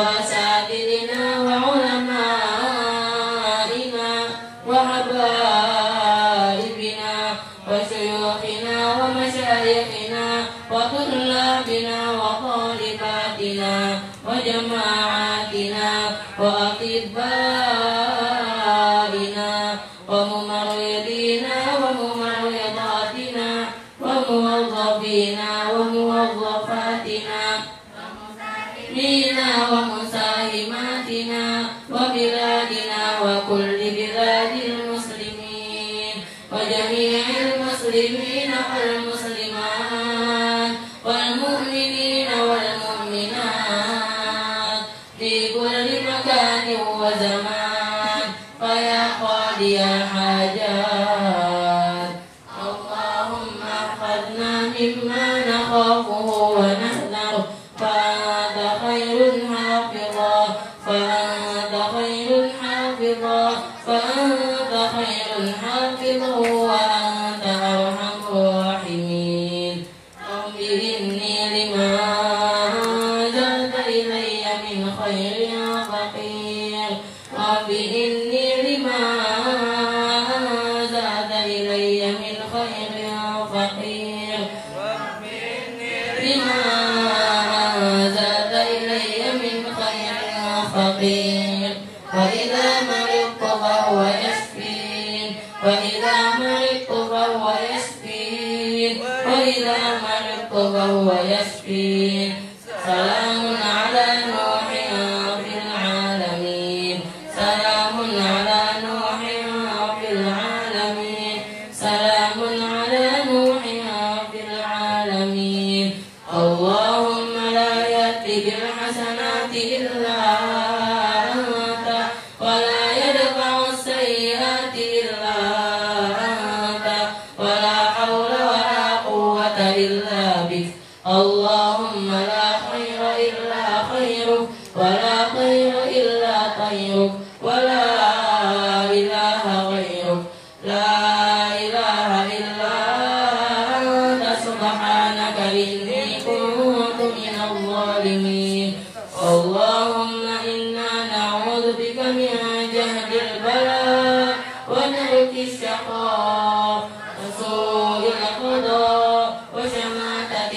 وأساتذتنا وعلمائنا وحبائبنا وشيوخنا ومشايخنا وطلابنا وطالباتنا وجماعاتنا وأطبائنا وممرضينا وممرضاتنا وموظفينا وموظفاتنا ومساهمينا ومساهماتنا وبلادنا وكل بلاد المسلمين وجميع المسلمين والمسلمات والمؤمنين والمؤمنات في كل مكان وزمان فيا قاضي الحاجات اللهم احفظنا مما نخافه ونحذره فأنت خير حافظا فأنت خير حافظا فأنت خير حافظا وأنت أرحم الراحمين رب إني لما أنزلت إلي من خير فقير رب إني لما أنزلت إلي من خير فقير رب إني لما أنزلت إلي من خير فقير وإذا مرضت فهو يشفين وإذا مرضت فهو يشفين وإذا مرضت فهو يشفين سلام على نوح في العالمين سلام على نوح في العالمين سلام على نوح في العالمين اللهم لا يأتي بالحسنات إلا أنت ولا يدفع السيئات إلا أنت ولا حول ولا قوة إلا بك اللهم لا خير إلا خيرك ولا خير إلا خيرك ولا إله غيرك لا إله إلا أنت سبحانك إني كنت من الظالمين اللهم إنا نعوذ بك من جهد البلاء ودرك الشقاء وسوء القضاء وشماتة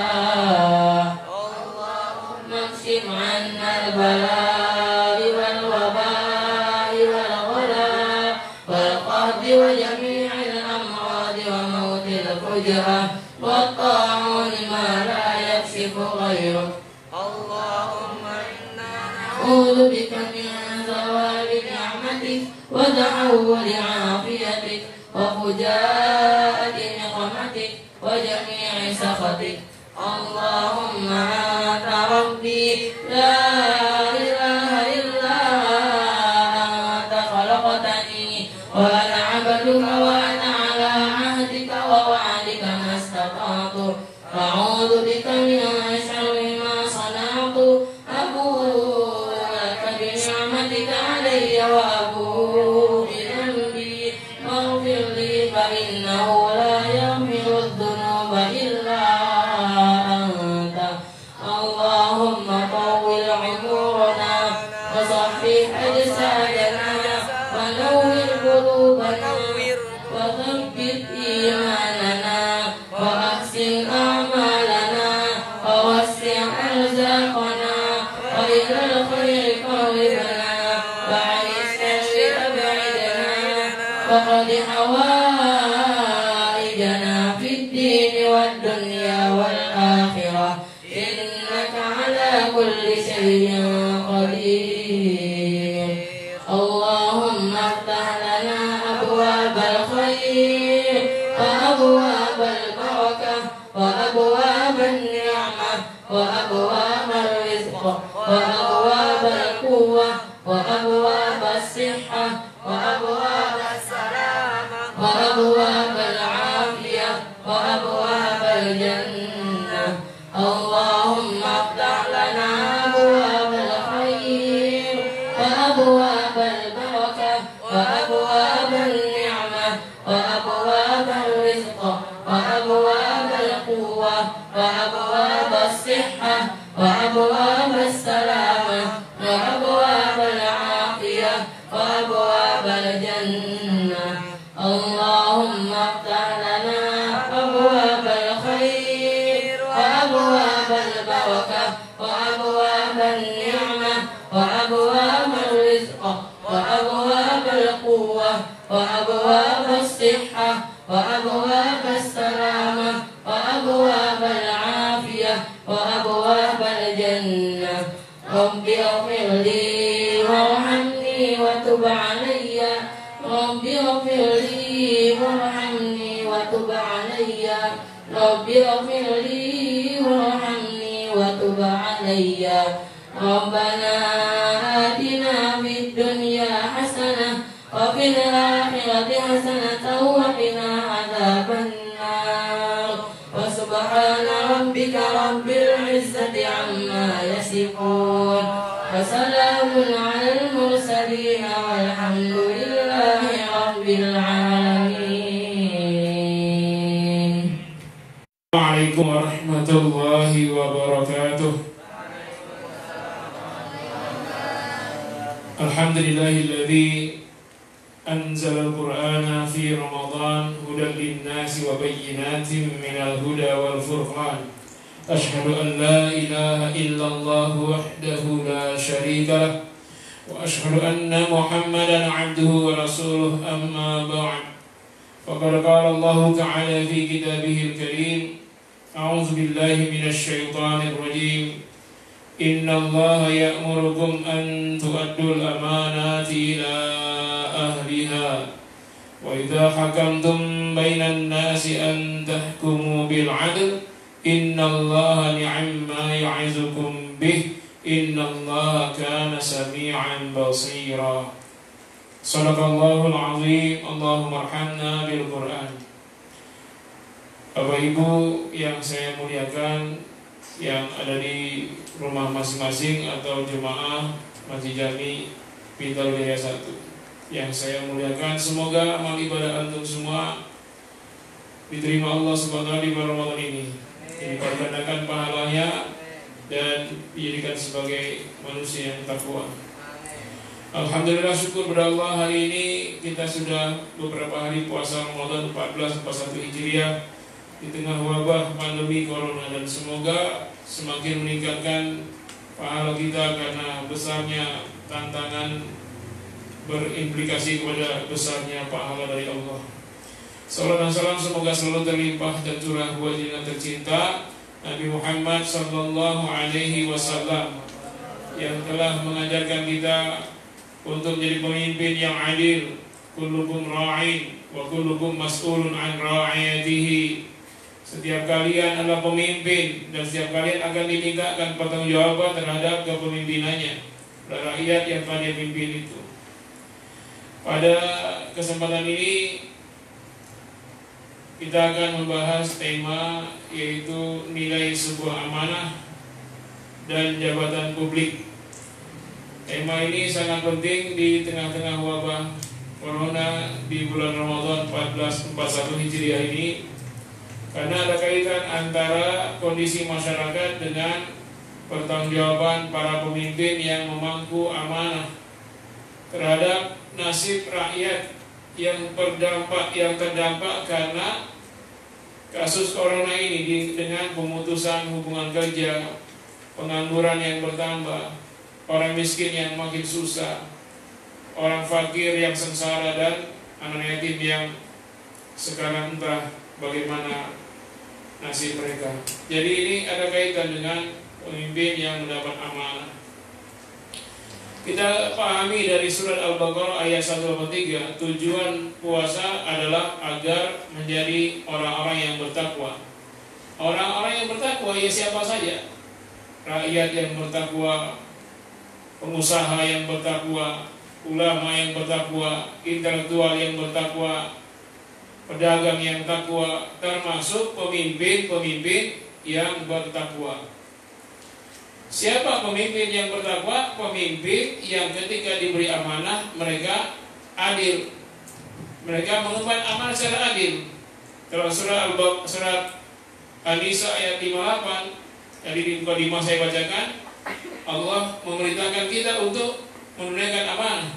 الأعداء اللهم اكشف عنا البلاء والوباء والغلاء والقهد وجميع الأمراض وموت الفجأة والطاعون ما لا يكشف غيرك اللهم إنا نعوذ بك من زوال نعمتك وتحول عافيتك وفجاءة نقمتك وجميع سخطك اللهم أنت ربي لا إله إلا أنت خلقتني وأنا عبدك وأنا على عهدك ووعدك ما استطعت أعوذ بك من شر ما صنعت أبوء لك بنعمتك علي وأبوء بذنبي فاغفر لي فإنه لا يغفر الذنوب إلا أنت اللهم طول عمرنا وصحح أجسادنا ونور قلوبنا وثبت إيماننا وأحسن أعمالنا ووسع أرزاقنا وإلى الخير قربنا وعن الشر أبعدنا وقد حوائجنا في الدين والدنيا والآخرة إنك على كل شيء قدير اللهم افتح لنا أبواب الخير وأبواب البركة وأبواب النعمة وأبواب الرزق وأبواب القوة وأبواب الصحة وأبواب السلامة وأبواب العافية وأبواب الجنة اللهم افتح لنا أبواب الخير وأبواب البركة وأبواب النعمة وأبواب الرزق وأبواب القوة وأبواب الصحة وأبواب السلام الرحمة وأبواب العافية وأبواب الجنة. اللهم افتح لنا أبواب الخير وأبواب البركة وأبواب النعمة وأبواب الرزق وأبواب القوة وأبواب الصحة وأبواب السلامة وأبواب العافية وأبواب الجنة. رب اغفر لي وارحمني وتب علي. رب اغفر لي وارحمني وتب علي. رب اغفر لي وارحمني وتب علي. ربنا آتنا في الدنيا حسنة وفي الآخرة حسنة وقنا عذاب النار. وسبحان ربك رب العزة عما يصفون وسلام على المرسلين والحمد لله رب العالمين. Assalamualaikum warahmatullahi wabarakatuh. Alhamdulillahilladzi anzala al-Qur'ana fi Ramadan hudan lin-nasi wa bayyinatin minal huda wal furqan. Ashhadu an la ilaha illallah wahdahu la syarika lah wa ashhadu anna Muhammadan 'abduhu wa rasuluh, amma ba'd. Faqad qala Allah ta'ala fi kitabihil karim. A'udzu billahi minasy syaithanir rajim. Inna Allah ya'murukum an tu'addul amanati ila ahliha wa idza hakamtum bainan nasi an tahkumu bil 'adl. Inna Allah ni'ma ya'izukum bih. Inna Allah kana sami'an basira. Shadaqallahul 'azim. Allahumma arhamna bil Qur'an. Bapak Ibu yang saya muliakan, yang ada di rumah masing-masing atau jemaah Masjid Jami Pintar Jaya 1, yang saya muliakan, semoga amal ibadah antum semua diterima Allah Subhanahu wa taala di bulan Ramadan ini, dipergandakan pahalanya dan dijadikan sebagai manusia yang takwa. Alhamdulillah, syukur pada Allah, hari ini kita sudah beberapa hari puasa Ramadan 1441 Hijriah di tengah wabah pandemi corona, dan semoga semakin meningkatkan pahala kita karena besarnya tantangan berimplikasi kepada besarnya pahala dari Allah. Salam dan salam semoga selalu terlimpah dan curah wajibnya tercinta Nabi Muhammad sallallahu alaihi wasallam, yang telah mengajarkan kita untuk menjadi pemimpin yang adil. Kullukum ra'in wa kullukum mas'ulun an ra'iyatihi. Setiap kalian adalah pemimpin dan setiap kalian akan dimintakan pertanggungjawaban terhadap kepemimpinannya, rakyat yang telah dia pimpin itu. Pada kesempatan ini kita akan membahas tema, yaitu nilai sebuah amanah dan jabatan publik. Tema ini sangat penting di tengah-tengah wabah corona di bulan Ramadan 1441 Hijriah ini, karena ada kaitan antara kondisi masyarakat dengan pertanggungjawaban para pemimpin yang memangku amanah terhadap nasib rakyat yang terdampak karena kasus corona ini, dengan pemutusan hubungan kerja, pengangguran yang bertambah, orang miskin yang makin susah, orang fakir yang sengsara, dan anak yatim yang sekarang entah bagaimana nasib mereka. Jadi ini ada kaitan dengan pemimpin yang mendapat amanah. Kita pahami dari surat Al-Baqarah ayat 183, tujuan puasa adalah agar menjadi orang-orang yang bertakwa. Orang-orang yang bertakwa ya siapa saja? Rakyat yang bertakwa, pengusaha yang bertakwa, ulama yang bertakwa, intelektual yang bertakwa, pedagang yang takwa, termasuk pemimpin-pemimpin yang bertakwa. Siapa pemimpin yang bertakwa? Pemimpin yang ketika diberi amanah mereka adil, mereka mengemban amanah secara adil. Kalau surat An-Nisa ayat 58, tadi di mukadimah saya bacakan, Allah memerintahkan kita untuk menunaikan amanah.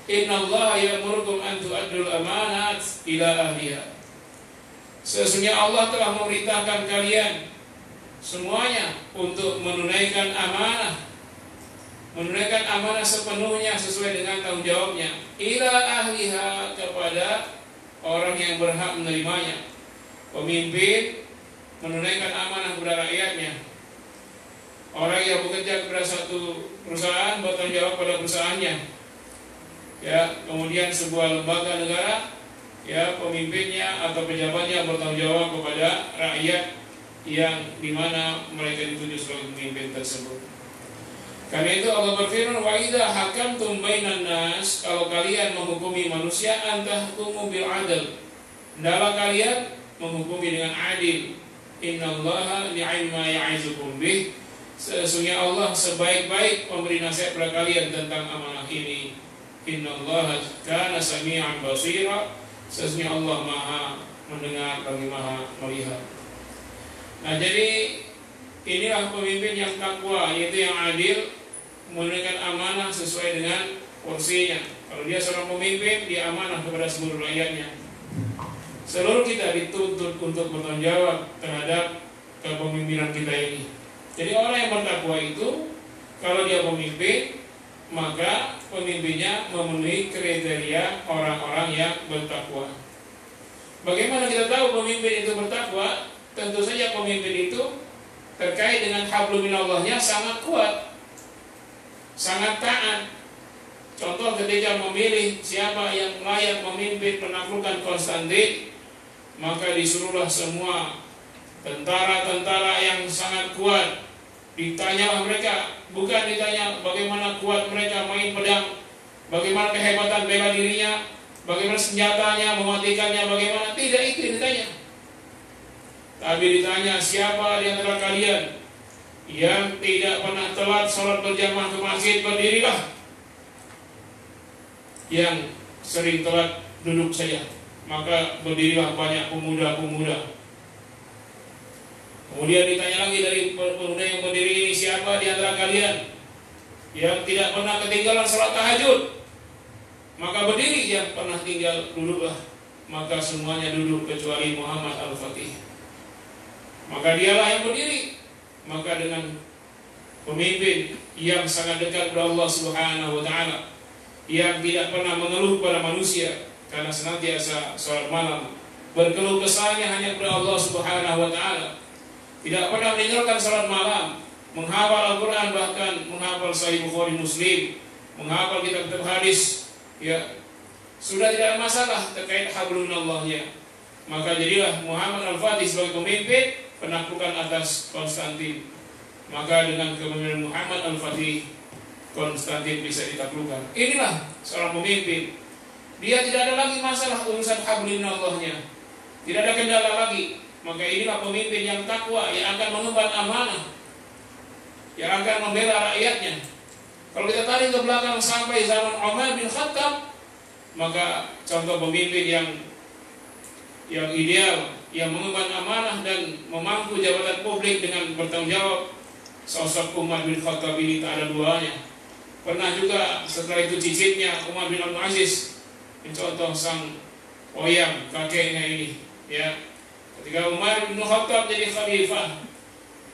Innallaha ya'murukum an tu'addul amanat ila ahliha. Sesungguhnya Allah telah memerintahkan kalian semuanya untuk menunaikan amanah. Menunaikan amanah sepenuhnya sesuai dengan tanggung jawabnya. Ila ahliha, kepada orang yang berhak menerimanya. Pemimpin menunaikan amanah kepada rakyatnya. Orang yang bekerja kepada satu perusahaan bertanggung jawab pada perusahaannya. Ya, kemudian sebuah lembaga negara, ya, pemimpinnya atau pejabatnya bertanggung jawab kepada rakyat yang dimana mereka dituju sebagai pemimpin tersebut. Karena itu Allah berfirman, wa idza hakamtum bainan nas, kalau kalian menghukumi manusia, antahkumu bil adl, hendaklah kalian menghukumi dengan adil. Innallaha ni'ma ya'izukum bih, sesungguhnya Allah sebaik-baik memberi nasihat kepada kalian tentang amanah ini. Innallaha kana sami'an basira, sesungguhnya Allah Maha mendengar lagi Maha melihat. Nah, jadi inilah pemimpin yang takwa, yaitu yang adil, menunaikan amanah sesuai dengan porsinya. Kalau dia seorang pemimpin, dia amanah kepada seluruh rakyatnya. Seluruh kita dituntut untuk bertanggung jawab terhadap kepemimpinan kita ini. Jadi orang yang bertakwa itu, kalau dia pemimpin, maka pemimpinnya memenuhi kriteria orang-orang yang bertakwa. Bagaimana kita tahu pemimpin itu bertakwa? Tentu saja pemimpin itu terkait dengan hablum minallahnya sangat kuat, sangat taat. Contoh ketika memilih siapa yang layak memimpin menaklukkan Konstantin, maka disuruhlah semua tentara-tentara yang sangat kuat. Ditanyalah mereka, bukan ditanya bagaimana kuat mereka main pedang, bagaimana kehebatan bela dirinya, bagaimana senjatanya, mematikannya, bagaimana. Tidak itu ditanya. Tapi ditanya, siapa di antara kalian yang tidak pernah telat sholat berjamaah ke masjid, berdirilah. Yang sering telat duduk saja, maka berdirilah banyak pemuda-pemuda. Kemudian ditanya lagi dari pemuda yang berdiri ini, siapa di antara kalian yang tidak pernah ketinggalan sholat tahajud, maka berdiri. Yang pernah tinggal, duduklah. Maka semuanya duduk kecuali Muhammad Al-Fatih. Maka dialah yang berdiri. Maka dengan pemimpin yang sangat dekat kepada Allah Subhanahu wa ta'ala, yang tidak pernah mengeluh kepada manusia karena senantiasa sholat malam, berkeluh kesahnya hanya kepada Allah Subhanahu wa ta'ala, tidak pernah meninggalkan sholat malam, menghafal Al-Quran, bahkan menghafal Sahih Bukhari Muslim, menghafal kitab-kitab hadis, ya, sudah tidak ada masalah terkait hablum minallahnya. Maka jadilah Muhammad Al-Fatih sebagai pemimpin penaklukan atas Konstantin. Maka dengan kepemimpinan Muhammad Al-Fatih, Konstantin bisa ditaklukkan. Inilah seorang pemimpin. Dia tidak ada lagi masalah urusan hablum minallahnya, tidak ada kendala lagi. Maka inilah pemimpin yang takwa, yang akan mengemban amanah, yang akan membela rakyatnya. Kalau kita tarik ke belakang sampai zaman Umar bin Khattab, maka contoh pemimpin yang ideal, yang mengemban amanah dan memangku jabatan publik dengan bertanggung jawab, sosok Umar bin Khattab ini tak ada duanya. Pernah juga setelah itu cicitnya Umar bin Abdul Aziz, contoh sang oyang kakeknya ini, ya. Ketika Umar bin Khattab jadi khalifah,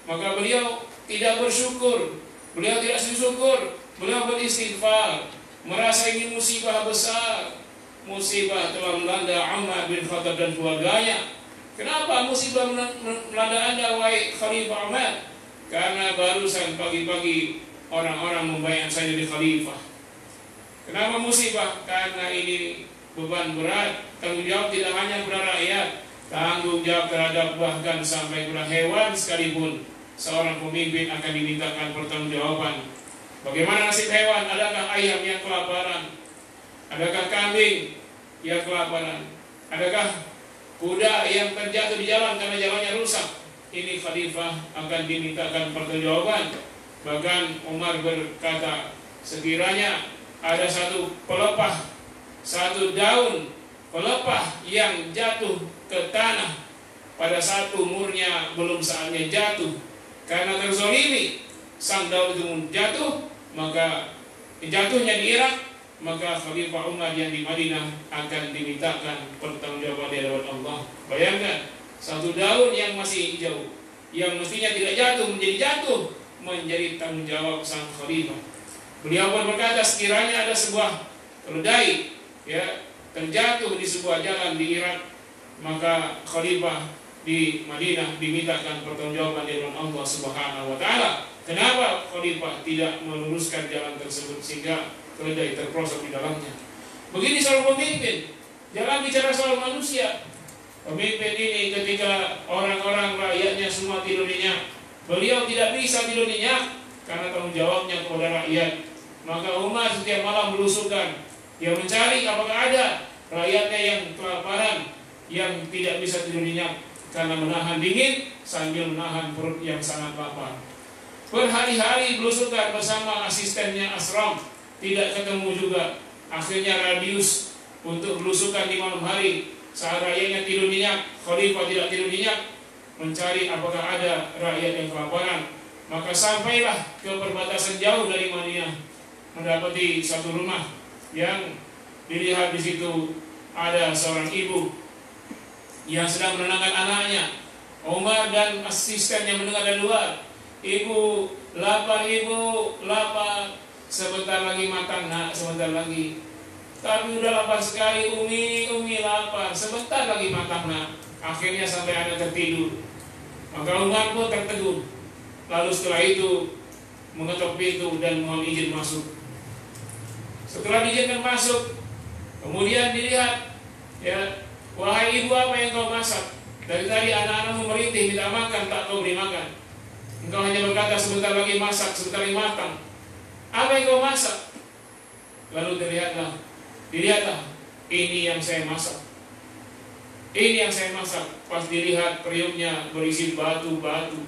maka beliau tidak bersyukur, beliau tidak bersyukur, beliau beristighfar, merasa ini musibah besar. Musibah telah melanda Umar bin Khattab dan keluarganya. Kenapa musibah melanda Anda, wahai Khalifah Umar? Karena barusan pagi-pagi orang-orang membayar saya jadi khalifah. Kenapa musibah? Karena ini beban berat, tanggung jawab tidak hanya kepada rakyat, tanggung jawab terhadap bahkan sampai kepada hewan sekalipun. Seorang pemimpin akan dimintakan pertanggungjawaban. Bagaimana nasib hewan? Adakah ayam yang kelaparan? Adakah kambing yang kelaparan? Adakah kuda yang terjatuh di jalan karena jalannya rusak? Ini khalifah akan dimintakan pertanggungjawaban. Bahkan Umar berkata, sekiranya ada satu pelepah, satu daun pelepah yang jatuh ke tanah pada saat umurnya belum saatnya jatuh, karena terzolimi, sang daun itu jatuh, maka jatuhnya di Irak, maka Khalifah Umar yang di Madinah akan dimintakan pertanggungjawaban di hadapan Allah. Bayangkan, satu daun yang masih hijau, yang mestinya tidak jatuh menjadi tanggung jawab sang khalifah. Beliau pun berkata, sekiranya ada sebuah keledai ya terjatuh di sebuah jalan di Irak, maka khalifah di Madinah dimintakan pertanggungjawaban di hadapan Allah Subhanahu wa taala. Kenapa khalifah tidak meluruskan jalan tersebut sehingga keledai terperosok di dalamnya? Begini seorang pemimpin, jangan bicara soal manusia. Pemimpin ini ketika orang-orang rakyatnya semua tidur nyenyak, beliau tidak bisa tidur nyenyak karena tanggung jawabnya kepada rakyat. Maka Umar setiap malam belusukan, dia mencari apakah ada rakyatnya yang kelaparan, yang tidak bisa tidur nyenyak karena menahan dingin sambil menahan perut yang sangat lapar. Berhari-hari belusukan bersama asistennya Asram, tidak ketemu juga. Akhirnya radius untuk belusukan di malam hari, saat rakyatnya tidur nyenyak, khalifah tidak tidur nyenyak, mencari apakah ada rakyat yang kelaparan. Maka sampailah ke perbatasan jauh dari Madinah, mendapati satu rumah yang dilihat di situ ada seorang ibu yang sedang menenangkan anaknya. Umar dan asistennya mendengar dari luar, "Ibu lapar, ibu lapar. Sebentar lagi makan nak, sebentar lagi. Tapi udah lapar sekali, umi lapar. Sebentar lagi makan nak." Akhirnya sampai anak tertidur. Maka Umar pun tertegun. Lalu setelah itu mengetuk pintu dan mohon izin masuk. Setelah diizinkan masuk, kemudian dilihat, ya, "Wahai ibu, apa yang kau masak? Dari tadi anak-anakmu merintih minta makan, tak kau beri makan. Engkau hanya berkata sebentar lagi masak, sebentar lagi matang. Apa yang kau masak?" Lalu dilihatlah, ini yang saya masak. Ini yang saya masak. Pas dilihat periuknya berisi batu-batu.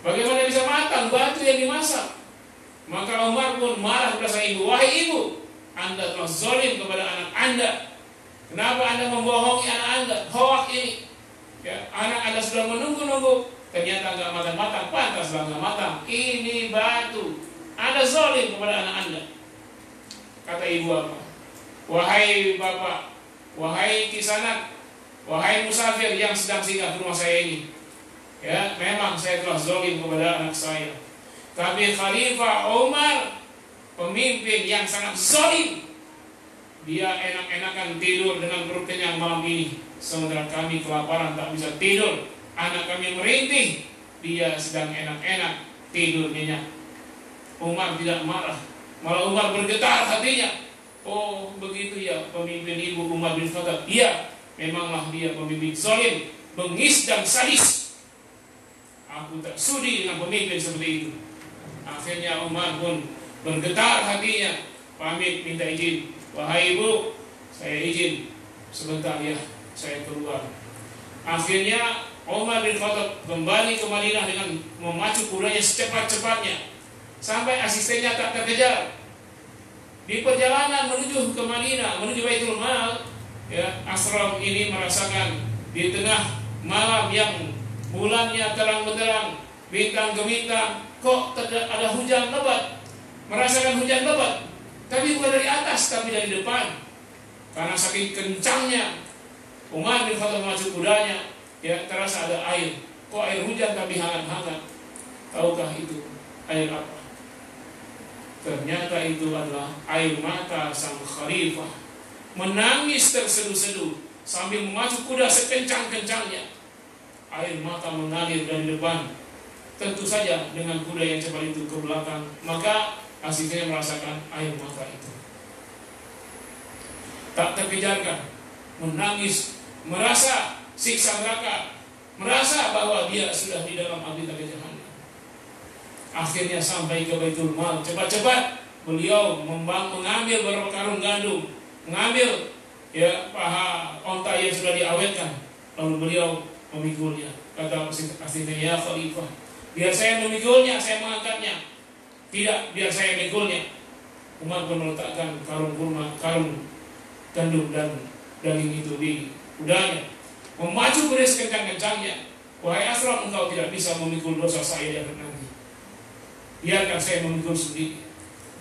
Bagaimana bisa matang batu yang dimasak? Maka Umar pun marah kepada sang ibu. "Wahai ibu, Anda telah zalim kepada anak Anda. Kenapa Anda membohongi anak Anda? Hoak ini. Ya, anak Anda sudah menunggu-nunggu, ternyata nggak matang-matang, pantaslah nggak matang. Ini batu. Anda zalim kepada anak Anda." Kata ibu apa? "Wahai bapak, wahai kisanak, wahai musafir yang sedang singgah ke rumah saya ini, ya, memang saya telah zalim kepada anak saya. Tapi Khalifah Umar, pemimpin yang sangat zalim, dia enak-enakan tidur dengan perut kenyang malam ini, sementara kami kelaparan tak bisa tidur. Anak kami merintih, dia sedang enak-enak tidur nyenyak." Umar tidak marah, malah Umar bergetar hatinya. Oh, begitu ya pemimpin ibu Umar bin Khattab. Iya, memanglah dia pemimpin zalim, bengis dan sadis. Aku tak sudi dengan pemimpin seperti itu. Akhirnya Umar pun bergetar hatinya, pamit minta izin. "Wahai ibu, saya izin sebentar ya, saya keluar." Akhirnya Umar bin Khattab kembali ke Madinah dengan memacu kudanya secepat-cepatnya sampai asistennya tak terkejar. Di perjalanan menuju ke Madinah, menuju Baitul Mal, ya, Asram ini merasakan di tengah malam yang bulannya terang benderang, bintang gemintang, kok ada hujan lebat. Merasakan hujan lebat, tapi bukan dari atas, tapi dari depan. Karena saking kencangnya Umar bin Khattab memacu kudanya, ya, terasa ada air. Kok air hujan tapi hangat-hangat? Tahukah itu air apa? Ternyata itu adalah air mata sang khalifah. Menangis terseduh-seduh sambil memacu kuda sekencang-kencangnya. Air mata mengalir dari depan, tentu saja dengan kuda yang cepat itu ke belakang. Maka asistennya merasakan air mata itu. Tak terkejarkan, menangis, merasa siksa neraka, merasa bahwa dia sudah di dalam api neraka jahanam. Akhirnya sampai ke Baitul Mal, cepat-cepat beliau mengambil beberapa karung gandum, mengambil, ya, paha onta yang sudah diawetkan, lalu beliau memikulnya. Kata asistennya, "Ya Khalifah, biar saya memikulnya, saya mengangkatnya." "Tidak, biar saya memikulnya." Umar pun meletakkan karung kurma, karung gandum dan daging itu di kudanya, memacu kuda sekencang-kencangnya. "Wahai Asram, engkau tidak bisa memikul dosa saya di akhirat nanti." biarkan saya memikul sendiri.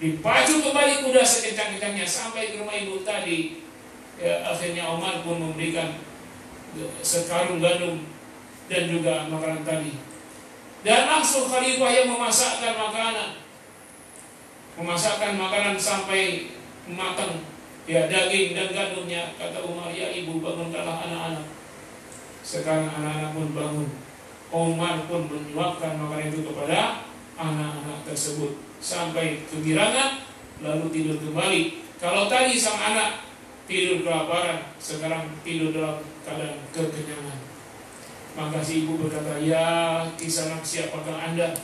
Dipacu kembali kuda sekencang-kencangnya sampai ke rumah ibu tadi. Ya, akhirnya Umar pun memberikan sekarung gandum dan juga makanan tadi. Dan langsung khalifah yang memasakkan makanan sampai matang. Ya, daging dan gandumnya. Kata Umar, ya ibu, bangunkanlah anak-anak. Sekarang anak-anak pun bangun. Umar pun menyuapkan makanan itu kepada anak-anak tersebut sampai kegirangan, lalu tidur kembali. Kalau tadi sang anak tidur kelaparan, sekarang tidur dalam keadaan kekenyangan. Maka si ibu berkata, ya Kisanak, siapakah Anda?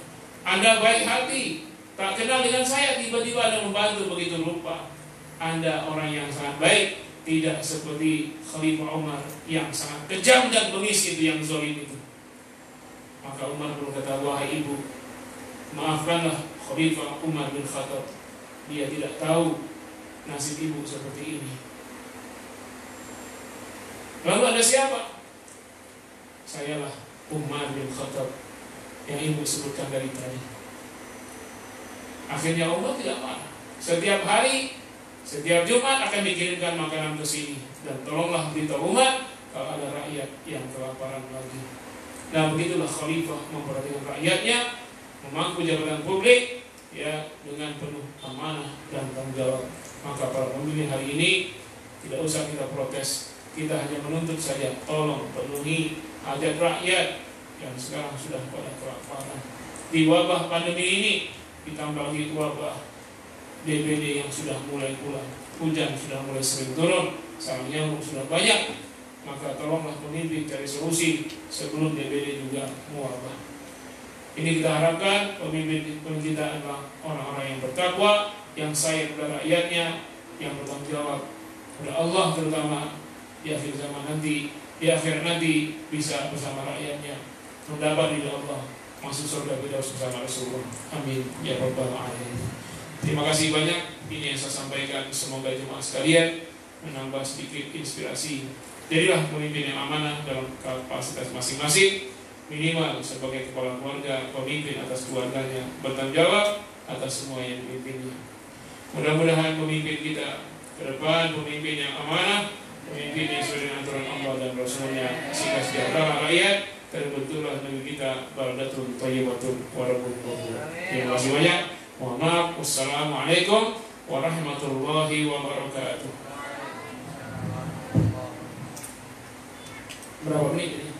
Anda baik hati, tak kenal dengan saya, tiba-tiba Anda membantu begitu rupa. Anda orang yang sangat baik, tidak seperti Khalifah Umar yang sangat kejam dan bengis itu, yang zalim itu. Maka Umar berkata, wahai ibu, maafkanlah Khalifah Umar bin Khattab, dia tidak tahu nasib ibu seperti ini. Lalu ada siapa? Sayalah Umar bin Khattab yang ibu sebutkan dari tadi. Akhirnya Umar tidak marah. Setiap hari, setiap Jumat akan dikirimkan makanan ke sini. Dan tolonglah beritahu Umar kalau ada rakyat yang kelaparan lagi. Nah, begitulah Khalifah memperhatikan rakyatnya, memangku jabatan publik ya dengan penuh amanah dan tanggung jawab. Maka para pemimpin hari ini tidak usah kita protes, kita hanya menuntut saja, tolong penuhi hajat rakyat yang sekarang sudah pada kelaparan. Di wabah pandemi ini ditambah lagi wabah DBD yang sudah mulai pulang, hujan sudah mulai sering turun, sarang nyamuk sudah banyak. Maka tolonglah pemimpin cari solusi sebelum DBD juga mewabah. Ini kita harapkan pemimpin kita adalah orang-orang yang bertakwa, yang sayang kepada rakyatnya, yang bertanggung jawab kepada Allah, terutama di akhir zaman nanti, di akhir nanti bisa bersama rakyatnya mendapat ridha Allah, masuk surga Firdaus bersama Rasulullah. Amin ya rabbal alamin. Terima kasih banyak. Ini yang saya sampaikan. Semoga jemaah sekalian menambah sedikit inspirasi. Jadilah pemimpin yang amanah dalam kapasitas masing-masing, minimal sebagai kepala keluarga, pemimpin atas keluarganya, bertanggung jawab atas semua yang dipimpinnya. Mudah-mudahan pemimpin kita ke depan pemimpin yang amanah, pemimpin yang sesuai dengan aturan Allah dan Rasulnya, sehingga sejahtera rakyat, terbentuklah negeri kita baldatun thayyibatun wa rabbun ghafur. Terima kasih banyak. Mohon maaf. Wassalamualaikum warahmatullahi wabarakatuh. Berapa menit ini?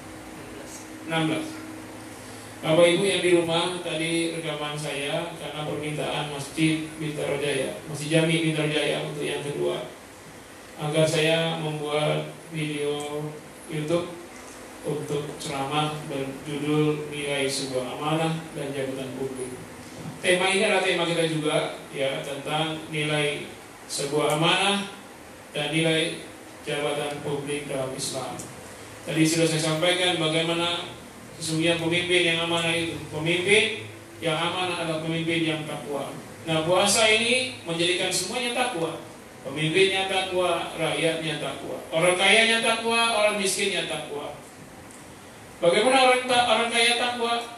16. Bapak Ibu yang di rumah, tadi rekaman saya karena permintaan Masjid Bintaro Jaya, Masjid Jami Bintaro Jaya untuk yang kedua, agar saya membuat video YouTube untuk ceramah berjudul Nilai Sebuah Amanah dan Jabatan Publik. Tema ini adalah tema kita juga, ya, tentang nilai sebuah amanah dan nilai jabatan publik dalam Islam. Tadi sudah saya sampaikan bagaimana sesungguhnya pemimpin yang amanah itu. Pemimpin yang amanah adalah pemimpin yang takwa. Nah, puasa ini menjadikan semuanya takwa. Pemimpinnya takwa, rakyatnya takwa. Orang kayanya takwa, orang miskinnya takwa. Bagaimana orang kaya takwa?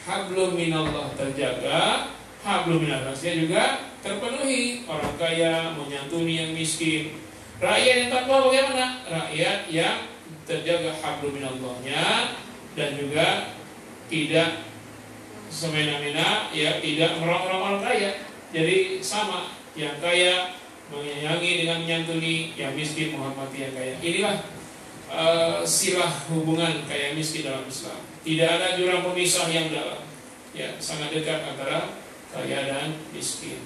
Hablum minallah terjaga, hablum minannasnya juga terpenuhi. Orang kaya menyantuni yang miskin. Rakyat yang takwa bagaimana? Rakyat yang terjaga hablum minallahnya dan juga tidak semena-mena, ya, tidak merongrong orang kaya. Jadi sama, yang kaya menyayangi dengan menyantuni, yang miskin menghormati yang kaya. Inilah silah hubungan kaya miskin dalam Islam. Tidak ada jurang pemisah yang dalam, ya, sangat dekat antara kaya dan miskin.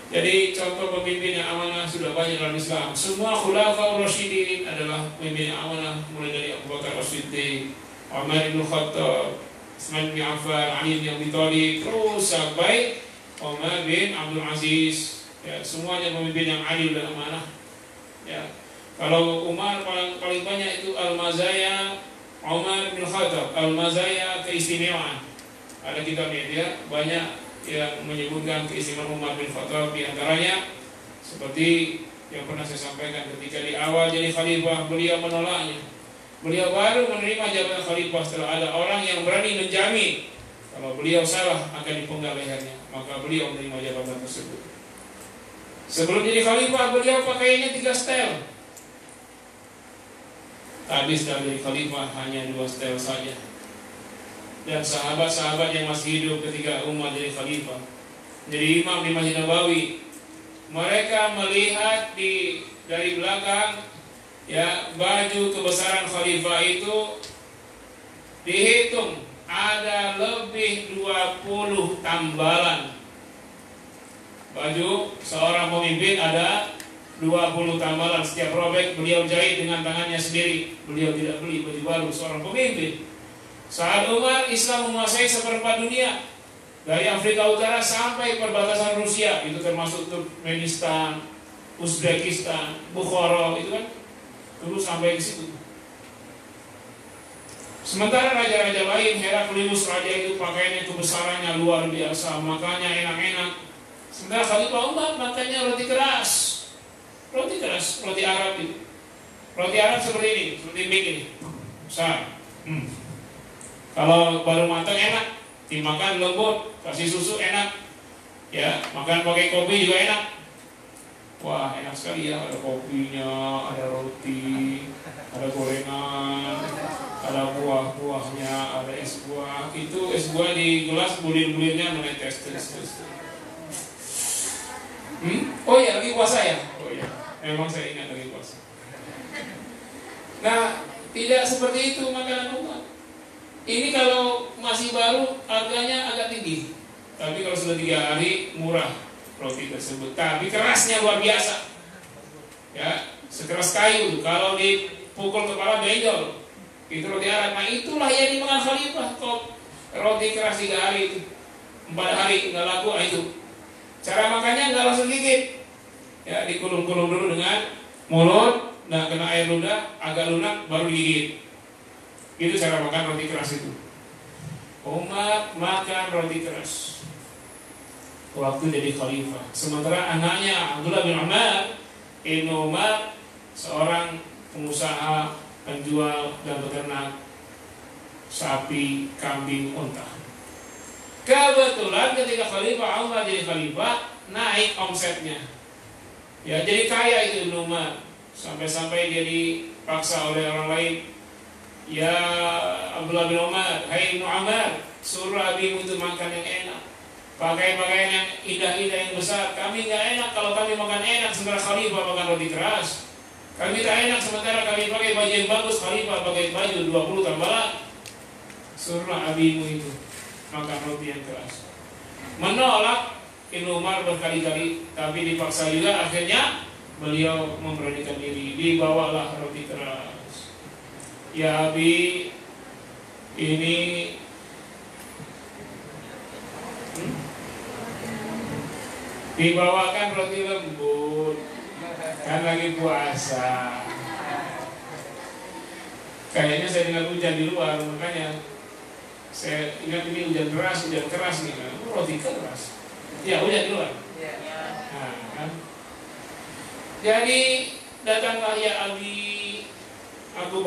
Jadi contoh pemimpin yang amanah sudah banyak dalam Islam. Semua khulafaur rasyidin adalah pemimpin yang amanah, mulai dari Abu Bakar As-Siddiq, Umar bin Khattab, Utsman bin Affan, Ali bin Abi Thalib, terus sampai Umar bin Abdul Aziz. Ya, semuanya pemimpin yang adil dan amanah. Ya. Kalau Umar paling banyak itu al-mazaya Umar bin Khattab, al-mazaya keistimewaan. Ada kitabnya dia banyak yang menyebutkan keistimewaan Umar bin Khattab, di antaranya seperti yang pernah saya sampaikan ketika di awal jadi khalifah beliau menolaknya. Beliau baru menerima jabatan khalifah setelah ada orang yang berani menjamin Kalau beliau salah akan dipenggal lehernya, maka beliau menerima jabatan tersebut. Sebelum jadi khalifah beliau pakainya 3 setel. Tapi setelah jadi khalifah hanya 2 setel saja. Dan sahabat-sahabat yang masih hidup ketika Umar jadi khalifah, jadi imam di Masjid Nabawi, mereka melihat dari belakang, ya, baju kebesaran khalifah itu dihitung ada lebih 20 tambalan. Baju seorang pemimpin ada 20 tambalan. Setiap robek beliau jahit dengan tangannya sendiri. Beliau tidak beli baju baru seorang pemimpin. Saat Umar, Islam menguasai seperempat dunia, dari Afrika Utara sampai perbatasan Rusia, itu termasuk Turkmenistan, Uzbekistan, Bukhara, itu kan dulu sampai ke situ. Sementara raja-raja lain, Heraklius raja itu pakaiannya kebesarannya luar biasa, makanya enak-enak. Sementara Khalifah Umar makannya roti keras, roti Arab itu. Roti Arab seperti ini, seperti mie ini, besar. Kalau baru matang enak, dimakan lembut, kasih susu enak, ya, makan pakai kopi juga enak. Wah, enak sekali ya, ada kopinya, ada roti, ada gorengan, ada buah-buahnya, ada es buah. Itu es buah di gelas, bulir-bulirnya menetes. Oh ya, lagi puasa ya? Oh ya, memang saya ingat lagi puasa. Nah, tidak seperti itu makanan umat. Ini kalau masih baru harganya agak tinggi, tapi kalau sudah 3 hari murah roti tersebut. Tapi kerasnya luar biasa, ya, sekeras kayu. Kalau dipukul kepala benjol. Itu roti Arab. Nah, itulah yang dimakan khalifah. Kok roti keras 3 hari itu, 4 hari nggak laku. Itu cara makannya nggak langsung gigit, ya, dikulung-kulung dulu dengan mulut, nah kena air ludah, agak lunak baru digigit. Itu cara makan roti keras itu. Umar makan roti keras waktu jadi khalifah. Sementara anaknya Abdullah bin Umar, Ibnu Umar, seorang pengusaha, penjual dan peternak sapi, kambing, unta. Kebetulan ketika Khalifah Umar jadi khalifah, naik omsetnya. Ya, jadi kaya itu Ibnu Umar. Sampai-sampai dia dipaksa oleh orang lain. Ya Abdullah bin Umar, hai Ibnu Umar, suruh abimu itu makan yang enak, pakai pakaian yang indah-indah yang besar. Kami nggak enak kalau kami makan enak sementara khalifah makan roti keras. Kami tak enak sementara kami pakai baju yang bagus, khalifah pakai baju 20 tambalan. Suruh abimu itu makan roti yang keras. Menolak Ibnu Umar berkali-kali, tapi dipaksa juga. Akhirnya beliau memberanikan diri, dibawalah roti keras. Ya Abi, ini dibawakan roti lembut, kan lagi puasa. Kayaknya saya dengar hujan di luar, makanya saya ingat ini hujan keras nih, roti keras. Ya, hujan di luar. Nah, kan? Jadi datanglah ya Abi, aku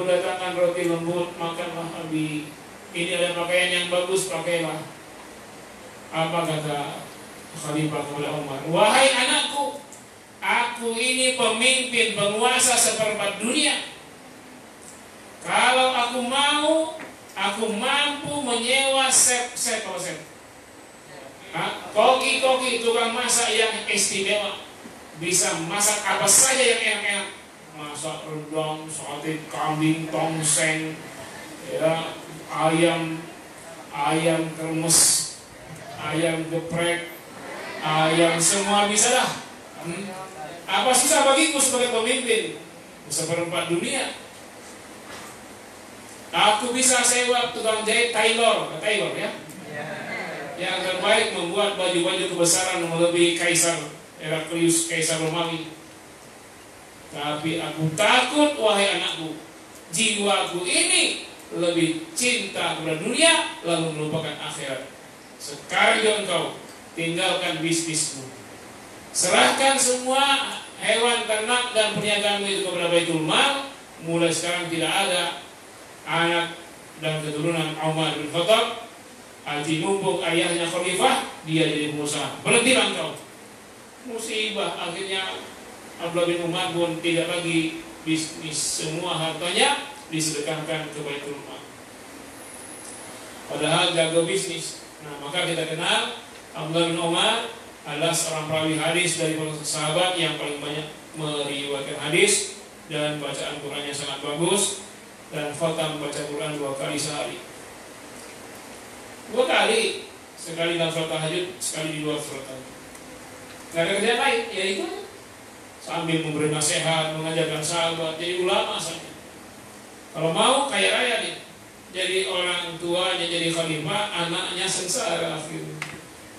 datangkan roti lembut, makanlah Abi. Ini ada pakaian yang bagus, pakailah. Apa kata Khalifah kepada Umar? Wahai anakku, aku ini pemimpin penguasa seperempat dunia. Kalau aku mau, aku mampu menyewa koki-koki, tukang masak yang istimewa, bisa masak apa saja yang enak-enak. Masak rendang, sate kambing, tongseng, ya, ayam kremes, ayam geprek, ayam, semua bisa dah. Apa susah bagiku sebagai pemimpin seperempat dunia? Aku bisa sewa tukang jahit tailor ya, yang terbaik membuat baju-baju kebesaran melebihi Kaisar Heraklius, Kaisar Romawi. Tapi aku takut, wahai anakku, jiwaku ini lebih cinta kepada dunia lalu melupakan akhirat. Sekarang juga engkau tinggalkan bisnismu, serahkan semua hewan ternak dan perniagaanmu itu kepada Baitul Mal. Mulai sekarang tidak ada anak dan keturunan Umar bin Khattab Haji mumpung ayahnya khalifah, dia jadi pengusaha. Berhentilah engkau. Musibah, akhirnya Abdullah bin Umar pun tidak lagi bisnis, semua hartanya disedekahkan ke Baitul Mal. Padahal jago bisnis. Nah, maka kita kenal Abdullah bin Umar adalah seorang perawi hadis dari para sahabat yang paling banyak meriwayatkan hadis, dan bacaan Qurannya sangat bagus, dan khatam baca Quran 2 kali sehari. 2 kali, sekali dalam sholat tahajud, sekali di luar sholat tahajud. Gak ada kerjaan lain, ya itu sambil memberi nasihat, mengajarkan sahabat, jadi ulama saja. Kalau mau kaya raya nih, jadi orang tuanya jadi khalifah, anaknya sengsara akhirnya.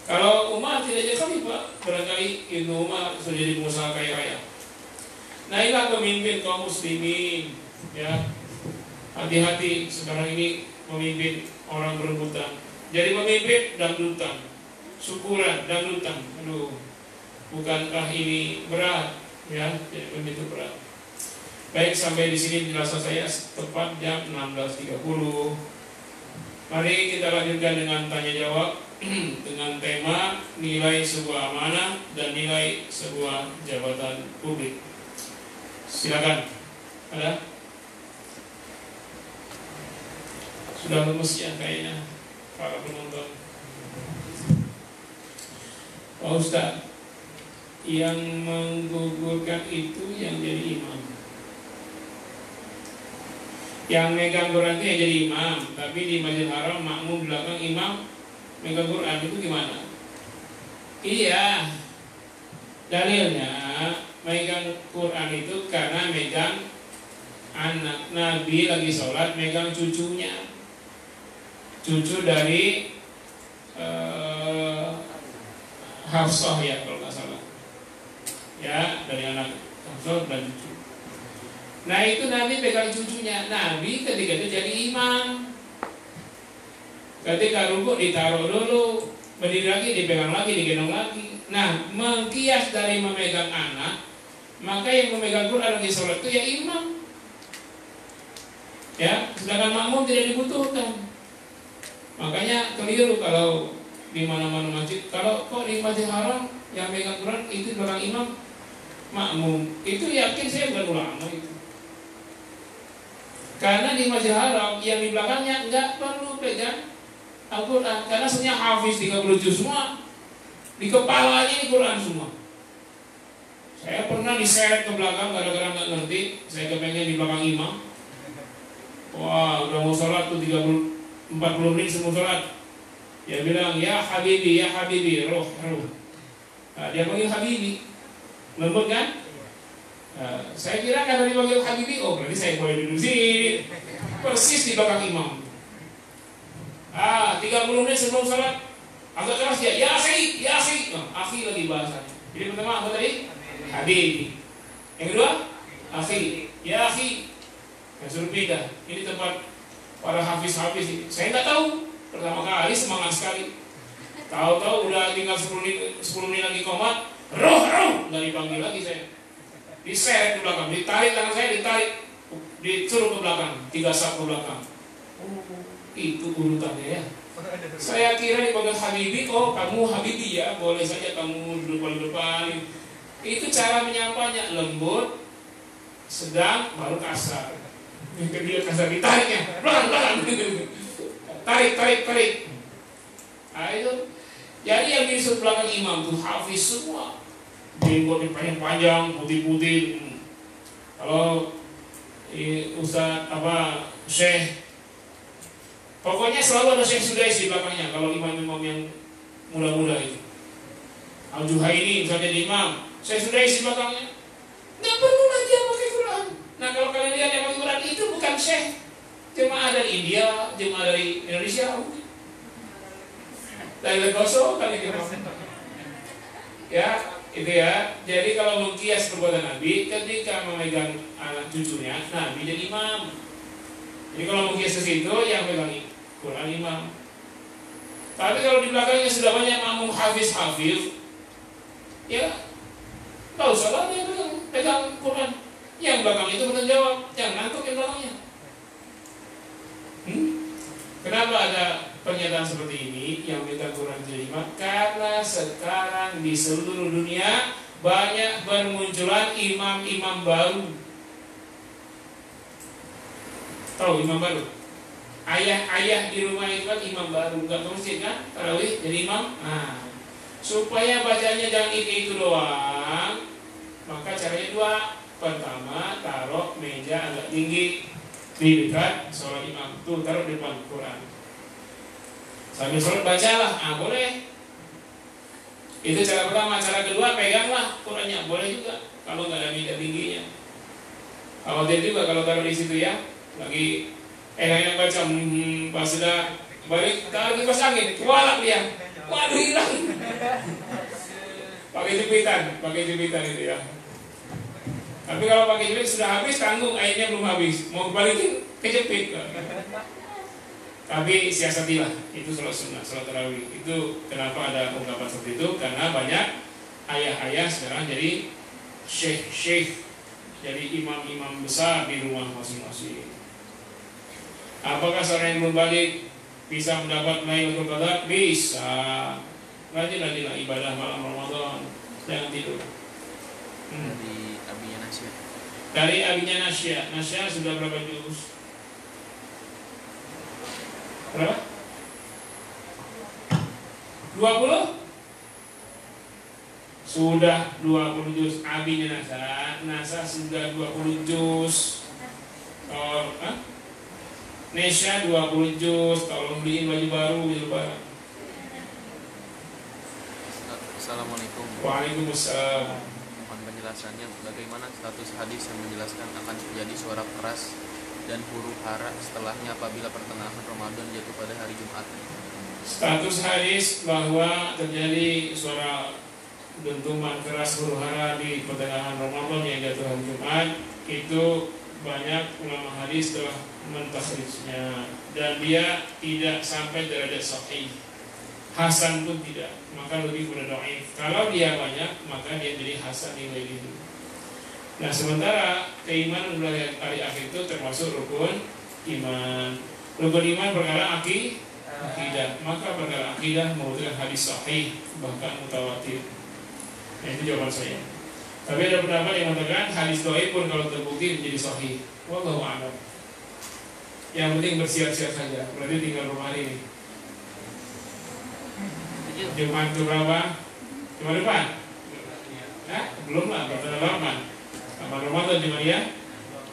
Kalau Umar tidak jadi khalifah, barangkali Ibnu Umar sudah jadi pengusaha kaya raya. Nah, inilah pemimpin kaum muslimin, ya. Hati-hati sekarang ini pemimpin orang berebutan. Jadi pemimpin dangdutan, syukuran dangdutan. Aduh, bukankah ini berat, ya? Jadi begitu berat. Baik, sampai di sini penjelasan saya tepat jam 16.30. Mari kita lanjutkan dengan tanya jawab dengan tema nilai sebuah amanah dan nilai sebuah jabatan publik. Silakan. Ada? Sudah lemes ya kayaknya para penonton. Pak Ustaz, yang menggugurkan itu yang jadi imam. Yang megang Quran itu yang jadi imam, tapi di Masjidil Haram makmum belakang imam megang Quran, itu gimana? Iya, dalilnya megang Quran itu karena megang anak Nabi lagi sholat, megang cucunya, cucu dari Hafsah ya kalau nggak salah, ya dari anak Hafsah dan cucu. Nah itu Nabi pegang cucunya. Nabi ketika itu jadi imam, ketika rukuk ditaruh dulu, berdiri lagi dipegang lagi, digendong lagi. Nah, mengkias dari memegang anak, maka yang memegang Quran lagi sholat itu ya imam. Ya, sedangkan makmum tidak dibutuhkan. Makanya keliru kalau di mana-mana masjid, kalau kok di Masjid Haram yang megang Quran itu belakang imam, makmum, itu yakin saya bukan ulama itu. Karena di Masjid Haram yang di belakangnya nggak perlu pegang Al-Quran, karena sebenarnya hafiz 30 juz semua, di kepalanya ini Quran semua. Saya pernah diseret ke belakang gara-gara nggak ngerti, saya kepengen di belakang imam. Wah, udah mau sholat tuh 40 menit sebelum sholat. Dia bilang, ya Habibi, roh. Nah, dia panggil Habibi, lembut kan? Nah, saya kira karena dipanggil Habibi, oh berarti saya boleh duduk sini, persis di belakang imam. 30 menit sebelum sholat, agak keras dia, ya akhi, akhi lagi bahasanya. Jadi pertama apa tadi? Habibi. Yang kedua, akhi, ya akhi. Yang suruh pindah. Ini tempat para hafiz-hafiz ini. Saya nggak tahu. Pertama kali semangat sekali. Tahu-tahu udah tinggal 10 menit lagi komat, roh, nggak dipanggil lagi saya. Diseret ke belakang, ditarik tangan saya, disuruh ke belakang, 3 saf ke belakang. Oh, itu urutannya ya. Saya kira dipanggil Habibi, oh kamu Habibi ya, boleh saja kamu duduk paling depan. Itu cara menyapanya, lembut, sedang, baru kasar. Dia kasar, ditariknya, belakang. Tarik. Nah itu, jadi yang disuruh belakang imam tuh hafiz semua. Jenggotnya panjang, putih-putih. Kalau Ustaz Syekh, pokoknya selalu ada Syekh Sudais di belakangnya. Kalau imam-imam yang muda-muda itu, Al-Juhaini misalnya jadi imam, Syekh Sudais di belakangnya. Nggak perlu lagi yang pakai Quran. Nah kalau kalian lihat yang pakai Quran itu bukan Syekh, jemaah dari India, jemaah dari Indonesia, dari Legoso kali gitu. Ya, itu ya. Jadi kalau mengkias perbuatan Nabi, ketika memegang anak cucunya, Nabi jadi imam. Jadi kalau mengkias ke situ, yang pegang Quran imam. Tapi kalau di belakangnya sudah banyak makmum hafiz, ya nggak usah lah dia pegang Quran. Yang belakang itu bertanggung jawab, yang ngantuk yang belakangnya. Kenapa ada pernyataan seperti ini yang minta Quran diterima? Karena sekarang di seluruh dunia banyak bermunculan imam-imam baru. Tahu imam baru? Ayah-ayah di rumah itu kan imam baru, nggak ke masjid kan? Tarawih jadi imam. Nah, supaya bacanya jangan itu doang, maka caranya dua. Pertama, taruh meja agak tinggi di dekat sholat imam, tuh taruh di depan Quran. Sambil sholat bacalah, boleh. Itu cara pertama. Cara kedua, peganglah Qurannya, boleh juga kalau nggak ada meja tingginya. Khawatir juga kalau taruh di situ ya, lagi yang baca, pas sudah balik taruh di kipas angin, walak dia, waduh hilang. Pakai jepitan itu ya. Tapi kalau pakai jepit sudah habis, tanggung airnya belum habis, mau balikin kejepit. Tapi siasatilah, itu sholat sunnah, sholat tarawih. Itu kenapa ada ungkapan seperti itu? Karena banyak ayah-ayah sekarang jadi syekh, jadi imam-imam besar di rumah masing-masing. Apakah seorang yang berbalik bisa mendapat Lailatul Qadar? Bisa. Rajin-rajinlah ibadah malam Ramadan, jangan tidur. Dari abinya Nasya. Nasya sudah berapa juz? Berapa? 20? Sudah 20 juz. Abinya Nasya sudah 20 juz. Nesya 20 juz. Tolong beliin baju baru di lebaran. Assalamualaikum. Waalaikumsalam. Penjelasannya, bagaimana status hadis yang menjelaskan akan terjadi suara keras dan huru hara setelahnya apabila pertengahan Ramadan jatuh pada hari Jumat? Status hadis bahwa terjadi suara dentuman keras huru hara di pertengahan Ramadan yang jatuh hari Jumat, itu banyak ulama hadis telah mentakhrijnya dan dia tidak sampai derajat sahih. Hasan pun tidak, maka lebih pada dhaif. Kalau dia banyak, maka dia jadi hasan nilai itu. Nah, sementara keimanan pada hari akhir itu termasuk rukun iman. Rukun iman perkara akidah, maka perkara akidah membutuhkan hadis sahih, bahkan mutawatir. Nah, itu jawaban saya. Tapi ada pendapat yang mengatakan hadis dhaif pun kalau terbukti menjadi sahih. Wallahu a'lam. Yang penting bersiap-siap saja. Berarti tinggal rumah ini. Jumat itu berapa? Jumat depan? Belum lah, bertanda lama. Apa Ramadan Jumat ya?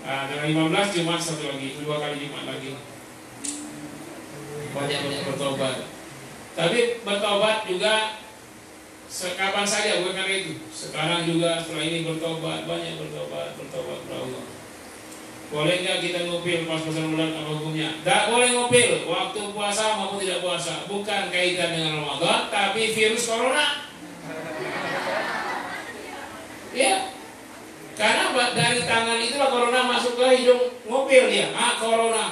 Tanggal 15 Jumat satu lagi, 2 kali Jumat lagi. Banyak bertobat. Tapi bertobat juga kapan saja, bukan karena itu. Sekarang juga setelah ini bertobat, banyak bertobat kepada Allah. Boleh nggak kita ngupil pas puasa bulan, apa hukumnya? Nggak boleh ngupil waktu puasa maupun tidak puasa. Bukan kaitan dengan Ramadan, tapi virus corona. Ya, karena dari tangan itulah corona masuk ke hidung, ngupil dia. Corona.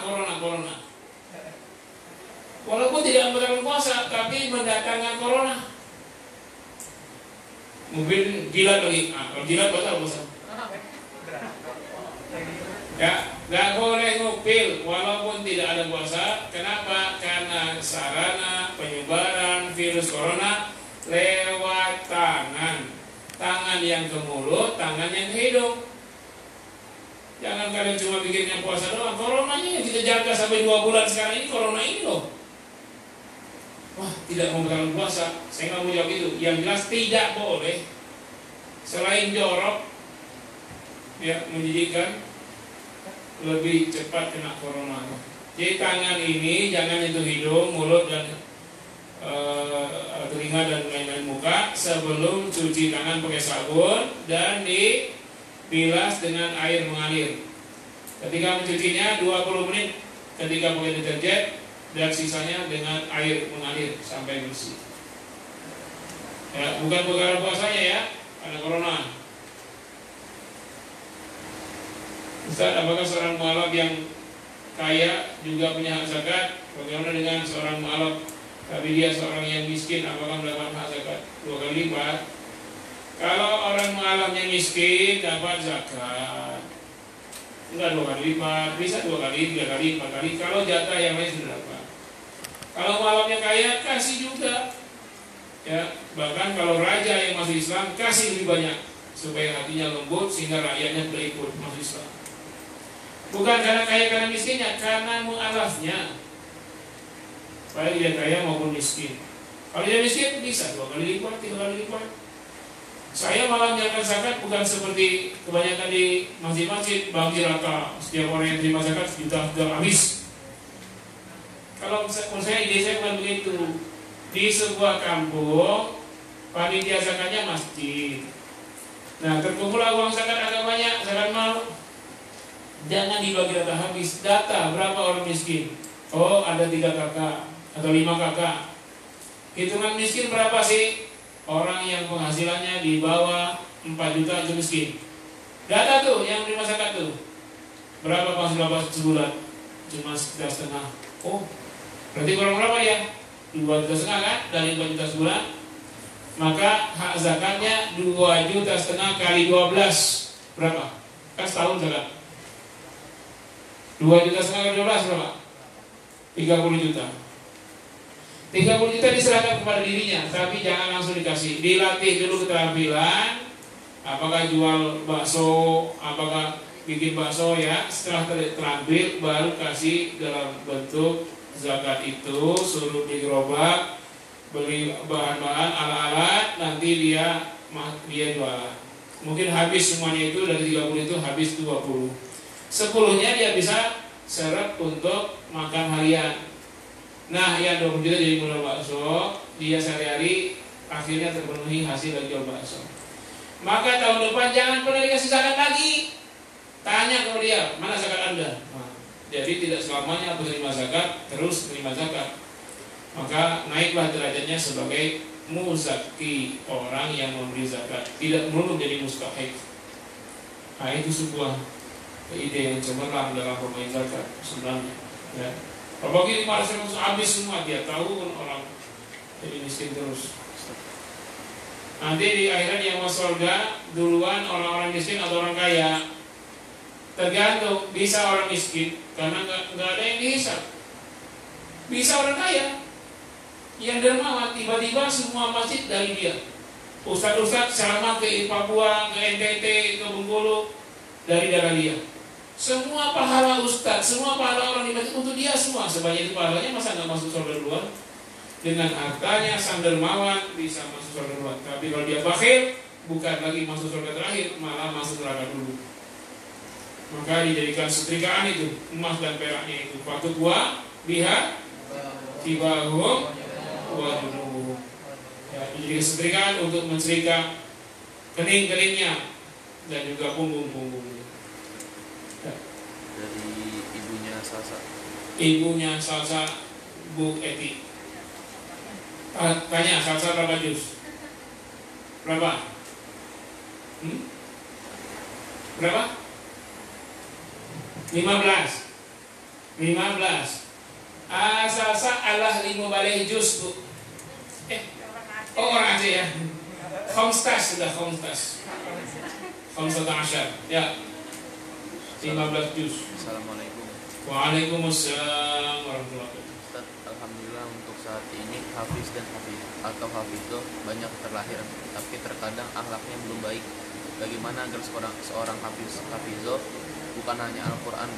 Walaupun tidak membatalkan puasa, tapi mendatangkan corona. Mungkin jilat lagi. Kalau jilat batal puasa. Ya, nggak boleh ngupil walaupun tidak ada puasa. Kenapa? Karena sarana penyebaran virus corona lewat tangan. Tangan yang ke mulut, tangan yang ke hidung. Jangan kalian cuma bikinnya puasa doang. Coronanya kita jaga sampai 2 bulan sekarang ini, corona ini loh. Wah, tidak mau berkali puasa. Saya nggak mau jawab itu. Yang jelas tidak boleh. Selain jorok, ya menjadikan lebih cepat kena corona. Jadi tangan ini jangan itu hidung, mulut dan telinga dan lain-lain muka sebelum cuci tangan pakai sabun dan dibilas dengan air mengalir. Ketika mencucinya 20 menit ketika pakai deterjen dan sisanya dengan air mengalir sampai bersih. Ya, bukan perkara puasanya ya, karena corona. Ustaz, apakah seorang mualaf yang kaya juga punya hak zakat? Bagaimana dengan seorang mualaf tapi dia seorang yang miskin, apakah mendapat hak zakat? 2 kali lipat. Kalau orang mualaf yang miskin dapat zakat, enggak 2 kali lipat, bisa 2 kali, 3 kali, 4 kali. Kalau jatah yang lain sudah dapat. Kalau malamnya kaya, kasih juga. Ya, bahkan kalau raja yang masuk Islam, kasih lebih banyak supaya hatinya lembut sehingga rakyatnya berikut masuk Islam. Bukan karena kaya karena miskinnya, karena mu'alafnya. Baik dia kaya maupun miskin. Kalau dia miskin bisa 2 kali lipat, 3 kali lipat. Saya malah menjalankan zakat bukan seperti kebanyakan di masjid-masjid bagi rata, setiap orang yang terima zakat sudah habis. Kalau menurut saya ide saya bukan begitu. Di sebuah kampung panitia zakatnya masjid. Nah, terkumpul uang zakat agak banyak, zakat mal. Jangan dibagi rata habis. Data berapa orang miskin? Oh, ada 3 kakak atau 5 kakak. Hitungan miskin berapa sih? Orang yang penghasilannya di bawah 4 juta itu miskin. Data tuh yang terima zakat tuh. Berapa penghasilan sebulan? Cuma 1,5 juta. Oh, berarti kurang berapa ya? 2,5 juta kan? Dari 4 juta sebulan. Maka hak zakatnya 2,5 juta kali 12. Berapa? Kan setahun zakat. 2,5 juta kali 12 berapa? 30 juta. 30 juta diserahkan kepada dirinya, tapi jangan langsung dikasih. Dilatih dulu keterampilan. Apakah jual bakso, apakah bikin bakso ya. Setelah terampil baru kasih dalam bentuk zakat itu, suruh digerobak, beli bahan-bahan, alat-alat, nanti dia jualan. Mungkin habis semuanya itu, dari 30 itu habis 20. 10-nya dia bisa serap untuk makan harian. Nah, yang 20 juta jadi modal bakso, dia sehari-hari akhirnya terpenuhi hasil dari jual bakso. Maka tahun depan jangan pernah dikasih zakat lagi. Tanya kepada dia, mana zakat Anda? Nah, jadi tidak selamanya penerima zakat terus menerima zakat. Maka naiklah derajatnya sebagai muzaki, orang yang memberi zakat, tidak melulu menjadi mustahik. Nah, itu sebuah ide yang cemerlang dalam pemberian zakat sebenarnya. Ya. Apalagi 500 habis semua, dia tahu orang jadi miskin terus. Nanti di akhirat yang masuk surga duluan orang-orang miskin atau orang kaya. Tergantung, bisa orang miskin karena nggak ada yang dihisab. Bisa orang kaya yang dermawan, tiba-tiba semua masjid dari dia. Ustadz ceramah ke Papua, ke NTT, ke Bengkulu dari darah dia. Semua pahala ustadz, semua pahala orang di masjid untuk dia semua. Sebanyak itu pahalanya, masa nggak masuk surga duluan? Dengan hartanya sang dermawan bisa masuk surga duluan. Tapi kalau dia bakhil, bukan lagi masuk surga terakhir, malah masuk neraka dulu. Maka dijadikan setrikaan itu, emas dan peraknya itu. Patut wa biha tibahum wa junubuhum. Ya, dijadikan setrikaan untuk menserika kening-keningnya dan juga punggung-punggungnya. Dari ibunya Salsa. Ibunya Salsa, Bu Eti. Tanya, Salsa berapa juz? Berapa? Berapa? 15. Salsa Allah 15 juz, Bu. Oh, orang Aceh ya. Khomstas sudah, khomstas. Khomsata ya. 15 juz. Assalamualaikum. Waalaikumsalam warahmatullahi wabarakatuh. Ustaz, alhamdulillah untuk saat ini hafiz dan hafiz atau hafidho banyak terlahir, tapi terkadang akhlaknya belum baik. Bagaimana agar seorang hafizho bukan hanya Al-Quran,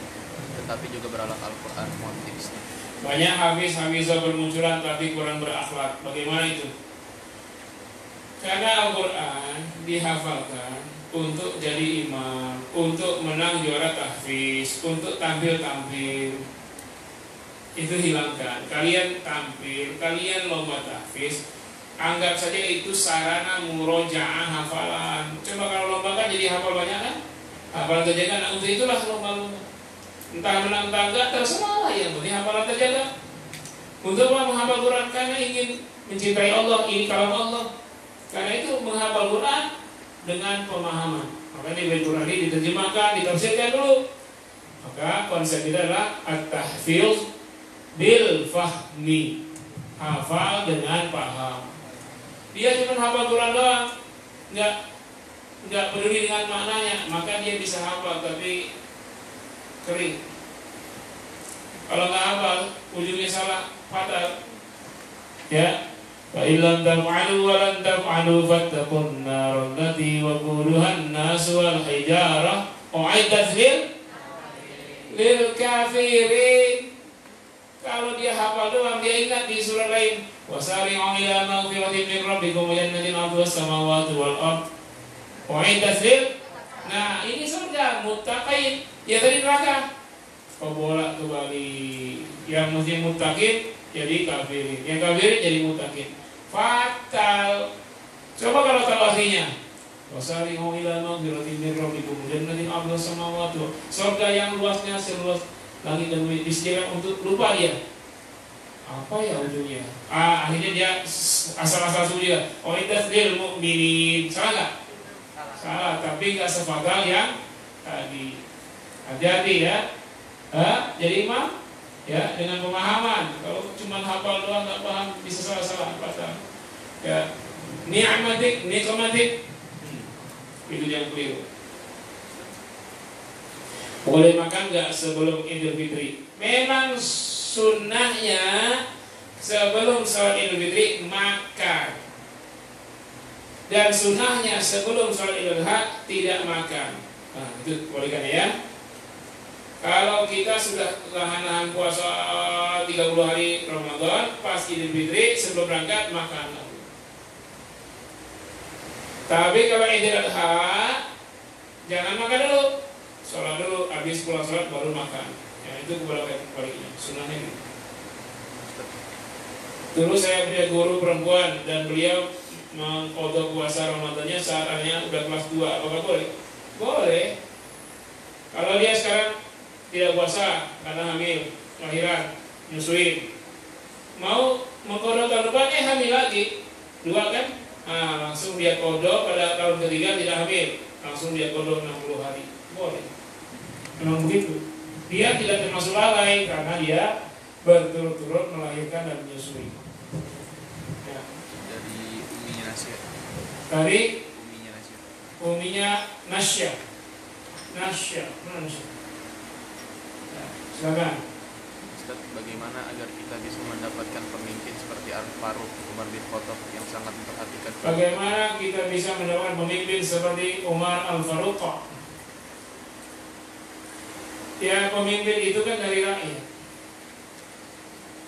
tetapi juga berakhlak Al-Quran? Mohon tipsnya. Banyak hafizho bermunculan tapi kurang berakhlak. Bagaimana itu? Karena Al-Quran dihafalkan untuk jadi imam, untuk menang juara tahfiz, untuk tampil-tampil. Itu hilangkan. Kalian tampil, kalian lomba tahfiz, anggap saja itu sarana murojaah hafalan. Coba kalau lomba kan jadi hafal banyak kan? Hafalan terjaga, nah untuk itulah lomba-lomba. Entah menang entah enggak, terserah lah, yang penting hafalan terjaga. Untuk menghafal Quran karena ingin mencintai Allah, ini kalam Allah. Karena itu menghafal Quran dengan pemahaman. Maka di Quran ini diterjemahkan, ditafsirkan dulu. Maka konsep kita adalah at-tahfidz bil fahmi, hafal dengan paham. Dia cuma hafal Quran doang, nggak peduli dengan maknanya, maka dia bisa hafal tapi kering. Kalau nggak hafal, ujungnya salah, patah, Ya, fa illam taf'alu wa lan taf'alu fattaqun nar allati waquduha an-nas wal hijarah u'iddat lil kafirin. Kalau dia hafal doang, dia ingat di surah lain, wasari'u ila maghfiratin min rabbikum wa jannatin 'arduha as-samawati wal ardh u'iddat lil. Nah, ini surga muttaqin. Ya tadi neraka. Bolak kembali. Yang mesti muttaqin jadi kafirin, yang kafirin jadi muttaqin. Fatal. Coba kalau tahu artinya. Wasari'u ila maghfiratin min rabbikum wa jannatin 'arduha as-samawati. Surga yang luasnya seluas langit dan bumi disediakan untuk, lupa dia. Apa ya ujungnya? Akhirnya dia asal-asal sudah. U'iddat lil mu'minin. Salah enggak? Salah, tapi enggak sefagal yang tadi. Hati-hati ya. Jadi imam ya dengan pemahaman. Kalau cuma hafal doang nggak paham bisa salah-salah baca. Ya, ni'matik, nikmatik. Itu yang keliru. Boleh makan nggak sebelum Idul Fitri? Memang sunnahnya sebelum sholat Idul Fitri makan. Dan sunnahnya sebelum sholat Idul Adha tidak makan. Nah, itu bolehkan ya. Kalau kita sudah nahan puasa 30 hari Ramadan, pas Idul Fitri sebelum berangkat makan. Tapi kalau Idul Adha jangan makan dulu, sholat dulu, habis pulang sholat baru makan. Ya, itu kebaliknya, sunnahnya gitu. Dulu saya punya guru perempuan dan beliau mengkodok puasa Ramadannya saat anaknya udah kelas 2. Apakah boleh? Boleh. Kalau dia sekarang tidak puasa karena hamil, lahiran, nyusuin, mau mengkodok tahun depan hamil lagi 2 kan? Langsung dia kodok pada tahun ketiga tidak hamil, langsung dia kodok 60 hari. Boleh. Memang begitu. Dia tidak termasuk lalai karena dia berturut-turut melahirkan dan menyusui. Ya. Dari uminya Nasya. Dari Uminya Nasya. uminya Nasya. Nasya. Ya, silakan. Ustaz, bagaimana agar kita bisa mendapatkan pemimpin seperti Al-Faruq Umar bin Khattab yang sangat memperhatikan? Bagaimana kita bisa mendapatkan pemimpin seperti Umar Al-Faruq? Ya, pemimpin itu kan dari rakyat.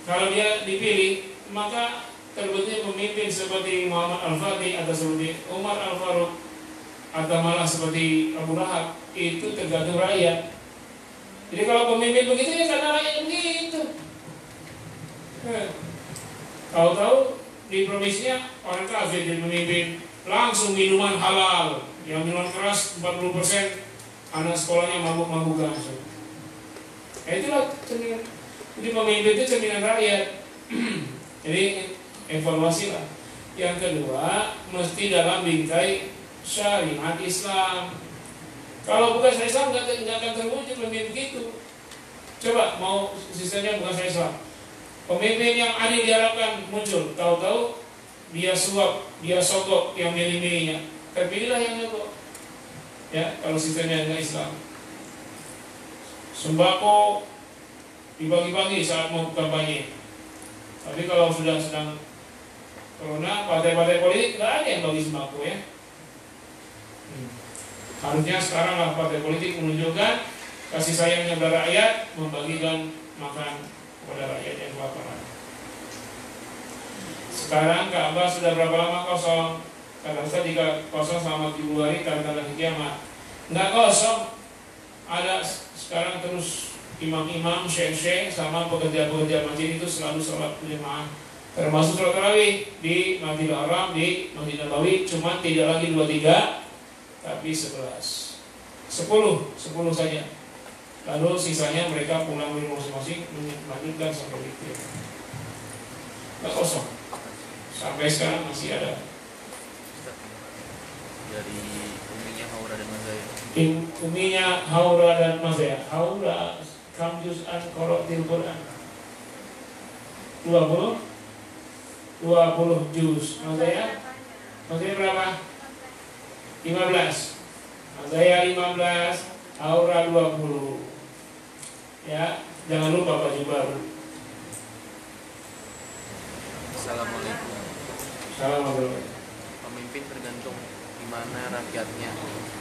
Kalau dia dipilih, maka terbentuknya pemimpin seperti Muhammad Al-Fatih atau seperti Umar Al-Faruq atau malah seperti Abu Lahab, itu tergantung rakyat. Jadi kalau pemimpin begitu ya karena rakyat begitu. Tahu-tahu di provinsinya orang kafir jadi pemimpin, langsung minuman halal, yang minuman keras 40% anak sekolahnya mabuk-mabuk langsung. Itulah cerminan. Jadi pemimpin itu cerminan rakyat. Jadi evaluasi lah. Yang kedua, mesti dalam bingkai syariat Islam. Kalau bukan syariat Islam nggak akan terwujud pemimpin begitu. Coba mau sistemnya bukan syariat Islam. Pemimpin yang adil diharapkan muncul. Tahu-tahu dia suap, dia sogok yang milih-milihnya. Terpilihlah yang nyogok. Ya, kalau sistemnya nggak Islam. Sembako dibagi-bagi saat mau kampanye. Tapi kalau sudah sedang corona, partai-partai politik nggak ada yang bagi sembako ya. Harusnya sekarang lah partai politik menunjukkan kasih sayangnya kepada rakyat, membagikan makan kepada rakyat yang kelaparan. Sekarang Ka'bah sudah berapa lama kosong? Kata Ustaz, jika kosong selama 7 hari tanda-tanda kiamat. Nggak kosong. Ada sekarang terus imam-imam, syekh-syekh sama pekerja-pekerja masjid itu selalu sholat berjamaah, termasuk sholat tarawih di Masjidil Haram, di Masjid Nabawi. Cuma tidak lagi 2-3 tapi 11 saja. Lalu sisanya mereka pulang di masing-masing melanjutkan sampai witir. Nggak kosong. Sampai sekarang masih ada. Dari uminya Haura dan Mazaya. Uminya Haura dan Mazaya. Haura kam juz'an qara'til Quran. 20 juz. Mazaya berapa? 15. Mazaya 15, Haura 20. Ya, jangan lupa baju baru. Assalamualaikum. Assalamualaikum. Pemimpin tergantung gimana rakyatnya.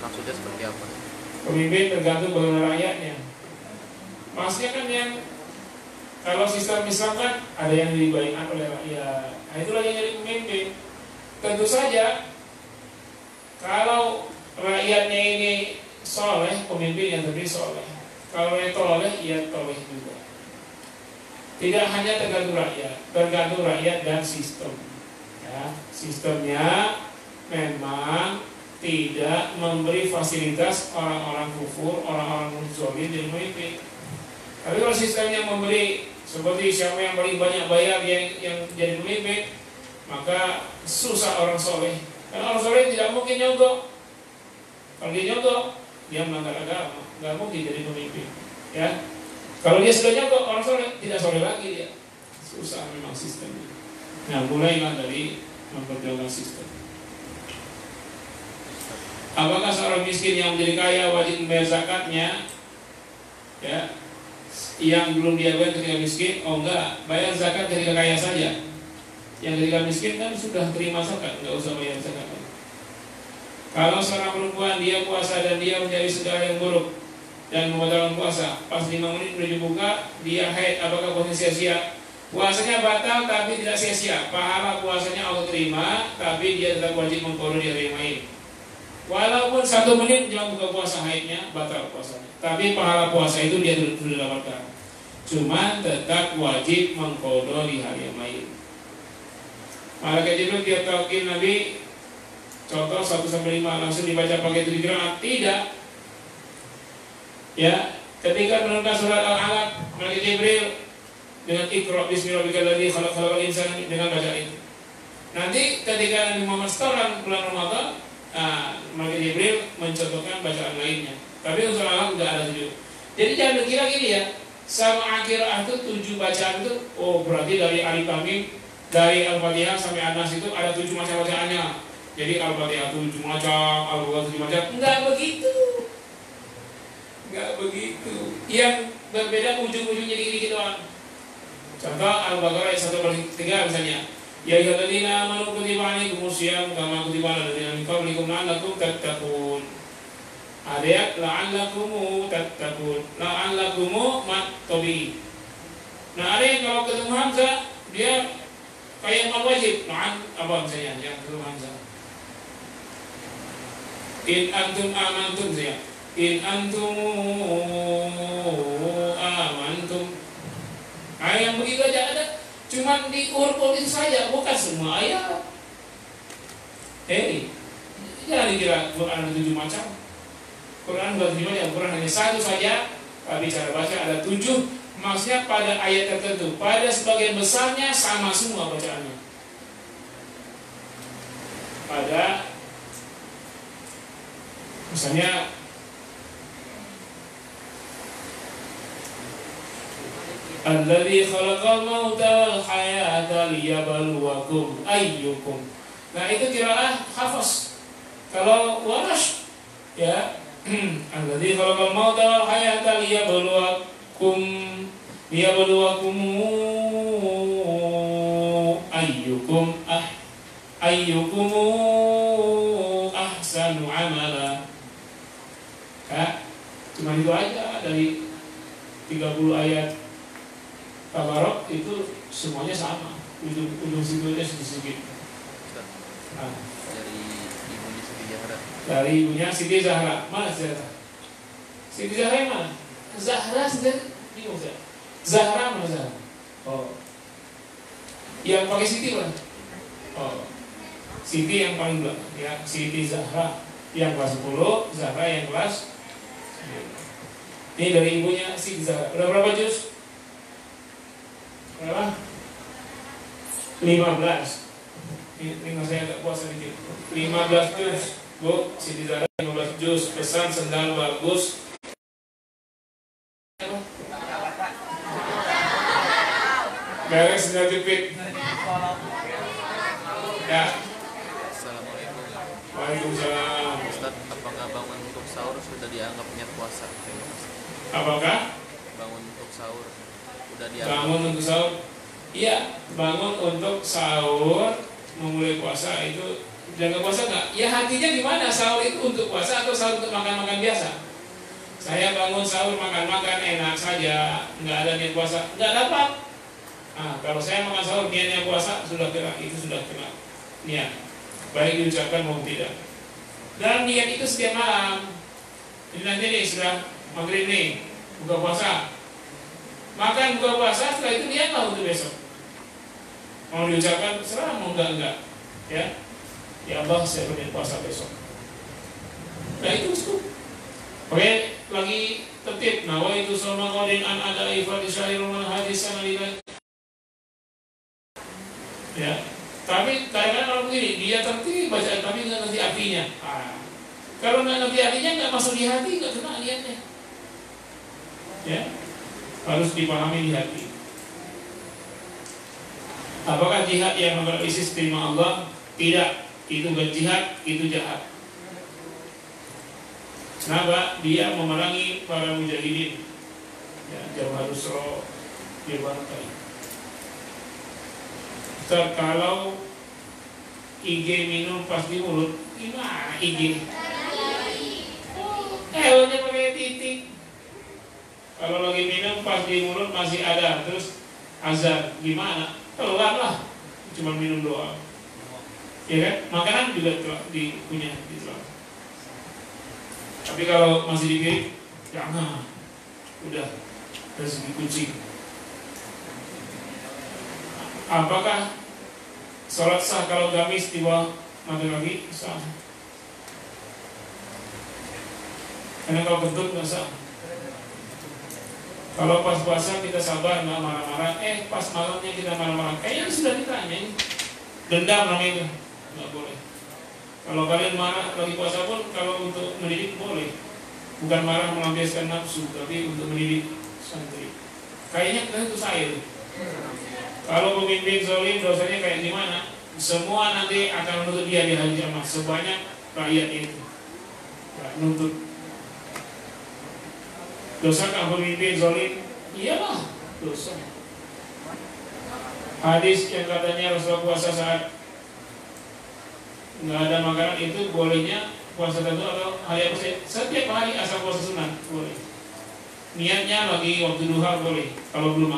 Maksudnya seperti apa? Pemimpin tergantung bagaimana rakyatnya. Maksudnya kan yang kalau sistem Islam kan ada yang dibaiat oleh rakyat. Nah, itulah yang jadi pemimpin. Tentu saja kalau rakyatnya ini soleh, pemimpin yang terpilih soleh. Kalau yang toleh, ya toleh juga. Tidak hanya tergantung rakyat dan sistem. Ya, sistemnya memang tidak memberi fasilitas orang-orang kufur, orang-orang zalim jadi pemimpin. Tapi kalau sistemnya memberi, seperti siapa yang paling banyak bayar yang jadi pemimpin, maka susah orang soleh. Karena orang soleh tidak mungkin nyogok. Kalau dia nyogok, dia melanggar agama, nggak mungkin jadi pemimpin. Ya, kalau dia sudah nyogok, orang soleh tidak soleh lagi dia. Susah memang sistemnya. Nah, mulailah dari memperjuangkan sistem. Apakah seorang miskin yang menjadi kaya wajib membayar zakatnya? Ya, yang belum dia bayar ketika miskin, oh enggak, bayar zakat ketika kaya saja. Yang ketika miskin kan sudah terima zakat, enggak usah bayar zakat. Kalau seorang perempuan dia puasa dan dia menjadi segala yang buruk dan membatalkan puasa, pas 5 menit menuju buka dia haid, apakah puasanya sia-sia? Puasanya batal tapi tidak sia-sia. Pahala puasanya Allah terima, tapi dia tetap wajib mengqadha di hari yang lain. Walaupun 1 menit jelang buka puasa haidnya batal puasanya, tapi pahala puasa itu dia sudah dapatkan. Cuma tetap wajib mengqadha di hari yang lain. Malaikat Jibril dia talqin Nabi, contoh 1-5 langsung dibaca pakai 7 qiraat, tidak. Ya, ketika menunaikan surat Al-Alaq, Malaikat Jibril dengan Iqra bismillahirrahmanirrahim khalaqal insana dengan baca itu. Nanti ketika Nabi Muhammad setelah bulan Ramadan, Malaikat Jibril mencontohkan bacaan lainnya. Tapi untuk Al-Alaq tidak ada 7. Jadi jangan dikira gini ya, sama akhirah itu 7 bacaan itu, oh berarti dari Alif Lam Mim, dari Al-Fatihah sampai An-Nas itu ada 7 macam bacaannya. Jadi Al-Fatihah 7 macam, Al-Baqarah 7 macam. Enggak begitu. Enggak begitu. Yang berbeda ujung-ujungnya dikit-dikit doang. Contoh Al-Baqarah ayat 1-3 misalnya. Ya ayyuhalladzina amanu kutiba alaikumus syiyam kama kutiba alal ladzina min qablikum la'allakum tattaqun. Ada ya la'allakum tattaqun. La'allakum mat-tabi. Nah, ada yang kalau ketemu hamzah dia kayak mal wajib. La'an apa misalnya yang ketemu hamzah. In antum amantum saya. In antum amantum. Ayat yang begitu aja ada. Cuman di Quran itu saja, bukan semua ayat. Jangan dikira Quran ada 7 macam. Quran bukan 7 macam. Quran hanya 1 saja, tapi cara baca ada 7. Maksudnya pada ayat tertentu. Pada sebagian besarnya sama semua bacaannya. Pada misalnya Alladzi khalaqal mauta wal hayata liyabluwakum ayyukum. Nah, itu qiraah Hafs. Kalau Warsh ya Alladzi khalaqal mauta wal hayata liyabluwakum ayyukum ahsanu amala. Ya, cuma itu aja dari 30 ayat Tabarok itu semuanya sama, ujung situnya sedikit. Nah, Dari ibunya Siti Zahra. dari ibunya Siti Zahra. Mana Zahra? Siti Zahra yang mana? Zahra sendiri bingung saya. Zahra mana Zahra? Oh, yang pakai Siti mana? Oh, Siti yang paling belakang. Ya, Siti Zahra yang kelas 10, Zahra yang kelas 9. Ini dari ibunya Siti Zahra. Udah berapa juz? Berapa? 15. Ini saya agak puas sedikit. 15 juz. Bu, Siti Zahra 15 juz. Pesan sendal bagus. Beres sendal jepit. Ya. Assalamualaikum. Waalaikumsalam. Ustaz, apakah bangun untuk sahur sudah dianggap niat puasa? Apakah Bangun untuk sahur sudah dianggap bangun untuk sahur? Iya, bangun untuk sahur, memulai puasa itu jaga puasa nggak? Ya hatinya gimana? Sahur itu untuk puasa atau sahur untuk makan-makan biasa? Saya bangun sahur makan-makan enak saja, nggak ada niat puasa, nggak dapat. Nah, kalau saya makan sahur niatnya puasa sudah kena, itu sudah kena niat, baik diucapkan maupun tidak. Dan niat itu setiap malam. Jadi nanti nih sudah maghrib nih, buka puasa, makan buka puasa, setelah itu niatlah untuk besok. Mau diucapkan serah, mau enggak, ya. Ya Allah, saya berniat puasa besok. Nah itu cukup. Oke, lagi tertib. Nawa itu sama qadin an ada ifad syair man hadis sanadillah. Ya. Tapi kadang-kadang kalau begini, dia tertib baca tapi nggak ngerti artinya. Kalau nggak ngerti artinya nggak masuk di hati, nggak kena niatnya. Ya, harus dipahami di hati. Apakah jihad yang memberi ISIS terima Allah? Tidak, itu bukan jihad, itu jahat. Kenapa? Dia memerangi para mujahidin. Ya, jauh harus roh dia bantai. Kalau IG minum pas di mulut, gimana IG? Elnya pakai titik. Kalau lagi minum pas di mulut masih ada, terus azan, gimana? Keluarlah, cuma minum doang. Ya kan? Makanan juga punya gitu. Tapi kalau masih dikirim, jangan. Udah rezeki kucing. Apakah sholat sah kalau gamis di bawah mata kaki? Sah. Karena kalau kentut nggak sah. Kalau pas puasa kita sabar nggak marah-marah, pas malamnya kita marah-marah, kayaknya sudah ditanya ini. Dendam namanya itu, nggak boleh. Kalau kalian marah lagi puasa pun, kalau untuk mendidik boleh. Bukan marah melampiaskan nafsu, tapi untuk mendidik santri. Kayaknya kita itu saya. Kalau pemimpin zalim dosanya kayak gimana? Semua nanti akan menuntut dia di hari kiamat sebanyak rakyat itu. Nuntut. Dosakah pemimpin zalim? Iyalah, dosa. Hadis yang katanya Rasulullah puasa saat nggak ada makanan itu bolehnya puasa tentu atau hari apa sih? Setiap hari asal puasa sunat boleh. Niatnya lagi waktu duha boleh. Kalau belum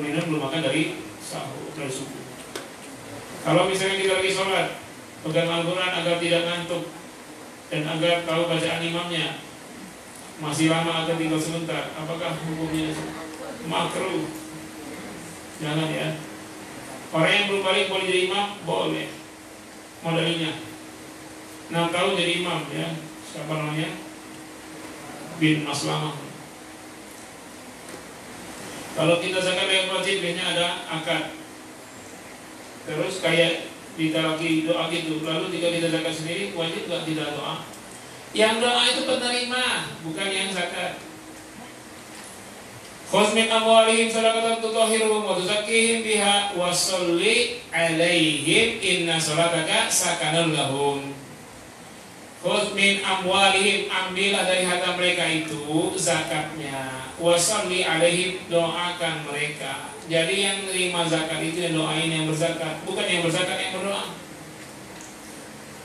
minum, belum makan dari sahur, dari subuh. Kalau misalnya kita lagi sholat, pegang Al-Quran agar tidak ngantuk dan agar tahu bacaan imamnya, masih lama atau tinggal sebentar, apakah hukumnya makruh? Jangan ya. Orang yang belum balik boleh jadi imam, boleh. Modalnya 6 tahun jadi imam ya. Siapa namanya? Bin Maslamah. Kalau kita zakat yang wajib biasanya ada akad. Terus kayak ditalaki doa gitu. Lalu jika kita zakat sendiri wajib nggak tidak doa? Yang doa itu penerima, bukan yang zakat. Khudz min amwalihim shadaqatan tutahhiruhum wa tuzakkihim biha wa sholli 'alaihim inna sholataka sakanun lahum. Khudz min amwalihim, ambillah dari harta mereka itu zakatnya. Wa sholli 'alaihim, doakan mereka. Jadi yang terima zakat itu yang doain yang berzakat, bukan yang berzakat yang berdoa.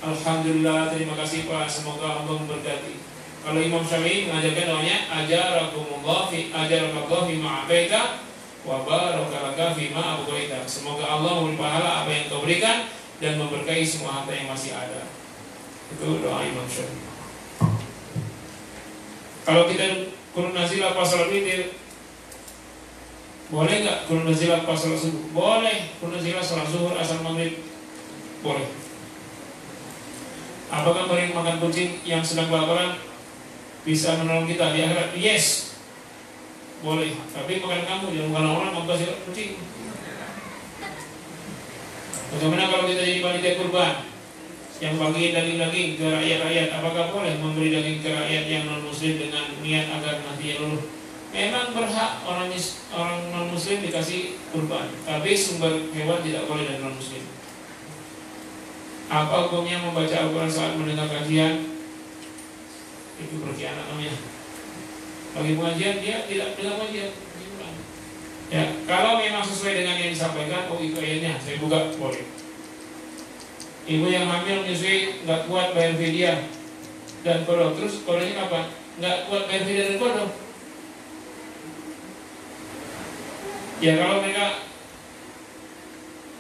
Alhamdulillah, terima kasih Pak, semoga Allah memberkati. Kalau Imam Syafi'i mengajarkan doanya ajarakumullah fi ma'abaita wa barakalaka fi ma'abqaita. Semoga Allah memberi pahala apa yang kau berikan dan memberkahi semua harta yang masih ada. Itu doa Imam Syafi'i. Kalau kita Qur'an nazilah pas salat witir, boleh nggak Qur'an nazilah pas salat subuh? Boleh. Qur'an nazilah salat zuhur, asar, maghrib, boleh. Apakah mering makan kucing yang sedang kelaparan bisa menolong kita di akhirat? Yes, boleh. Tapi makan kamu, jangan makan orang, makan kasih kucing. Bagaimana kalau kita jadi panitia kurban yang bagi daging-daging ke rakyat-rakyat? Apakah boleh memberi daging ke rakyat yang non-muslim dengan niat agar nantinya luluh? Memang berhak orang non-muslim dikasih kurban, tapi sumber hewan tidak boleh dari non-muslim. Apa hukumnya membaca Al-Quran saat mendengar kajian? Itu berkhianat namanya. Bagi pengajian dia tidak dengar kajian. Ya, kalau memang sesuai dengan yang disampaikan, oh itu ayatnya, saya buka, boleh. Ibu yang hamil menyusui nggak kuat bayar fidyah dan kodok, terus kodoknya apa? Nggak kuat bayar fidyah dan kodok. Ya kalau mereka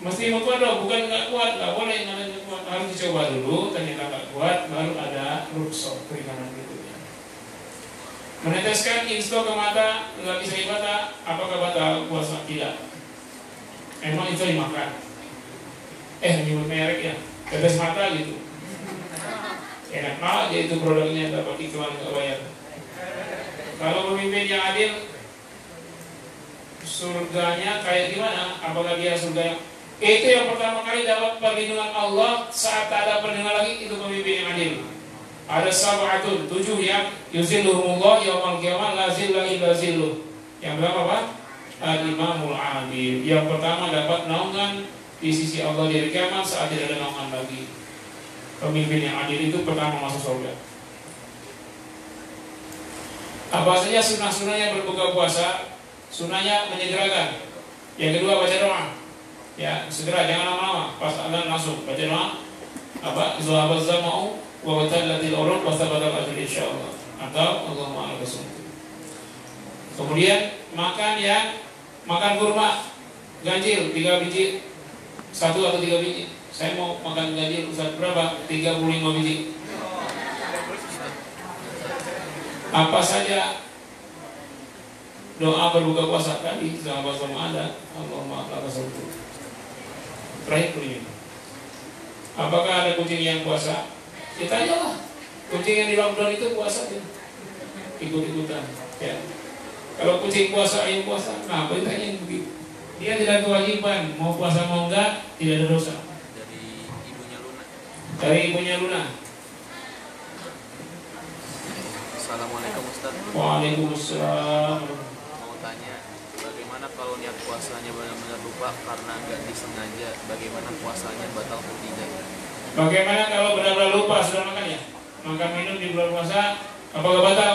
mesti mau kodok, bukan nggak kuat, nggak boleh nggak kuat, harus dicoba dulu, ternyata nggak kuat, baru ada rukhsah keringanan berikutnya. Meneteskan instok ke mata nggak bisa ibadah, apakah batal puasa? Tidak. Emang itu dimakan. Nyebut merek ya, tetes mata gitu. Enak banget ya itu produknya, dapat iklan nggak bayar. Kalau pemimpin yang adil, surganya kayak gimana? Apakah dia surga yang itu yang pertama kali dapat perlindungan Allah saat tak ada perlindungan lagi, itu pemimpin yang adil. Ada sab'atun, 7 yang yuzilluhumullah yaumal qiyamah la zilla illa zilluh. Yang berapa Pak? Al-imamul adil. Yang pertama dapat naungan di sisi Allah di hari kiamat saat tidak ada naungan lagi. Pemimpin yang adil itu pertama masuk surga. Apa saja sunnah-sunnahnya berbuka puasa? Sunnahnya menyegerakan. Yang kedua baca doa. Ya, segera jangan lama-lama. Pas adzan langsung baca doa. Apa? Zahabaz zama'u wa batallatil urud wa thabatal ajr insyaallah. Atau Allahumma al-rasul. Kemudian makan kurma ganjil 3 biji, 1 atau 3 biji. Saya mau makan ganjil Ustaz berapa? 35 biji. Apa saja doa berbuka puasa tadi sahabat sama ada Allahumma al-rasul. Terakhir ini. Apakah ada kucing yang puasa? Ya tanyalah. Kucing yang di lockdown itu puasa ya? Ikut-ikutan ya. Kalau kucing puasa, ayam puasa, nah apa ditanya begitu? Dia tidak kewajiban, mau puasa mau enggak, tidak ada dosa. Dari ibunya Luna. Assalamualaikum Ustaz. Waalaikumsalam. Mau tanya, bagaimana kalau niat puasanya benar-benar lupa karena nggak disengaja? Bagaimana puasanya batal atau tidak? Bagaimana kalau benar-benar lupa sudah makan ya? Makan minum di bulan puasa, apakah batal?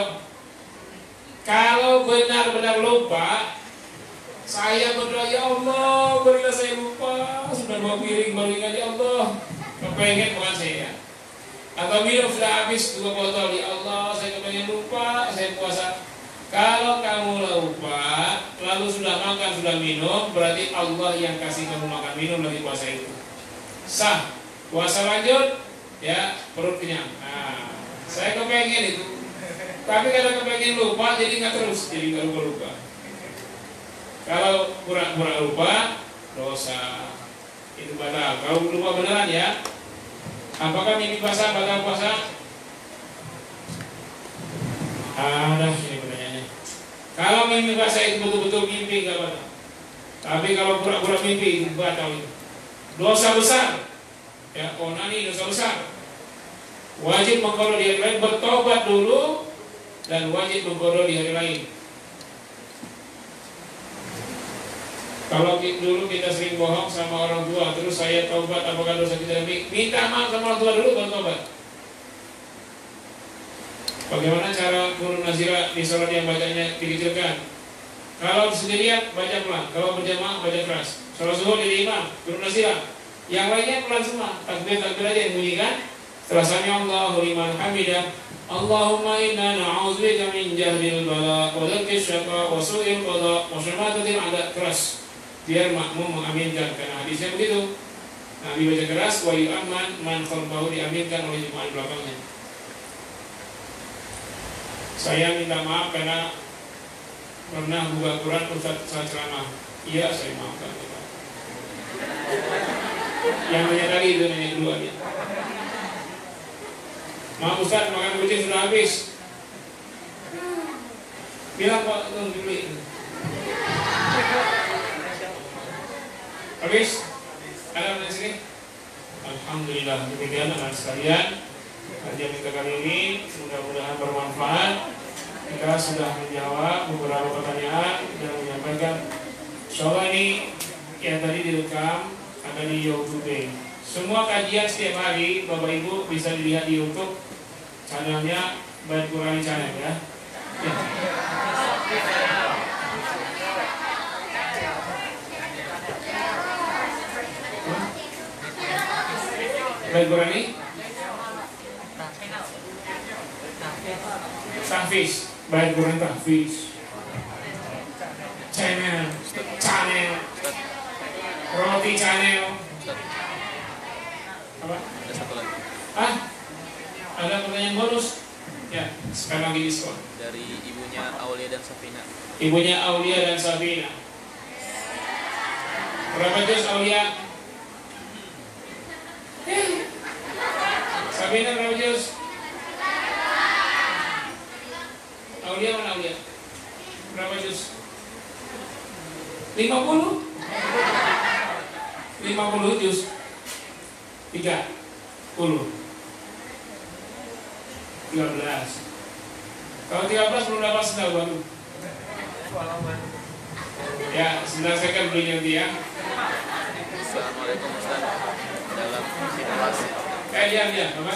Kalau benar-benar lupa, saya berdoa, ya Allah, berilah saya lupa. Sudah 2 piring baru ingat, ya Allah. Kepengen bukan saya. Atau minum sudah habis 2 botol, ya Allah, saya kepengen lupa, saya puasa. Kalau kamu lupa, lalu sudah makan, sudah minum, berarti Allah yang kasih kamu makan minum lagi puasa itu. Sah. Puasa lanjut, ya perut kenyang. Nah, saya kepengen itu. Tapi karena kepengen lupa, jadi nggak terus, jadi nggak lupa. Kalau pura-pura lupa, dosa itu batal. Kalau lupa beneran ya, apakah mimpi basah batal puasa? Ada ini pertanyaannya. Kalau mimpi basah itu betul-betul mimpi nggak batal. Tapi kalau pura-pura mimpi itu batal itu. Dosa besar. Ya, onani dosa besar. Wajib mengkodok di hari lain, bertobat dulu dan wajib mengkodok di hari lain. Kalau dulu kita sering bohong sama orang tua, terus saya taubat, apakah dosa kita minta maaf sama orang tua dulu baru taubat. Bagaimana cara turun nazirah di sholat yang bacanya dikecilkan? Kalau sendirian baca pelan, kalau berjamaah baca keras. Sholat zuhur jadi imam, turun nazirah. Yang lainnya pelan semua, takbir aja yang bunyikan. Setelah sami Allahu liman hamidah, Allahumma inna na'udzubika min jahdil bala wa dzalkil syaqa wa su'il qada wa syamatatil a'da, keras. Biar makmum mengaminkan, karena hadisnya begitu. Nabi baca keras, wa yu'amman man khalfahu, diaminkan oleh jemaah belakangnya. Saya minta maaf karena pernah buka Quran Ustaz saat ceramah. Iya, saya maafkan. Yang nanya tadi itu nanya kedua dia. Maaf Ustaz, makan kucing sudah habis. Bilang Pak, tolong dibeli. Habis? Ada di sini? Alhamdulillah, demikian anak sekalian. Kajian kita kali ini mudah-mudahan bermanfaat. Kita sudah menjawab beberapa pertanyaan dan menyampaikan. Insyaallah ini yang tadi direkam ada di YouTube. Semua kajian setiap hari Bapak Ibu bisa dilihat di YouTube channelnya Bait Qurani Channel ya. Baik Qurani? Tahfiz. Baik Qurani tahfiz. Channel. Roti channel. Apa? Ada satu lagi Ada pertanyaan bonus? Ya, sekarang lagi diskon. dari ibunya Aulia dan Safina. Ibunya Aulia dan Safina. Berapa juz Aulia? Safina berapa juz? Aulia mana Aulia? Berapa juz? 50? 50 juz. 30. 13. Kalau 13 belum dapat sendal baru. Ya, sendal second beli nanti ya. Assalamualaikum Ustaz. Dalam situasi Diam, apa?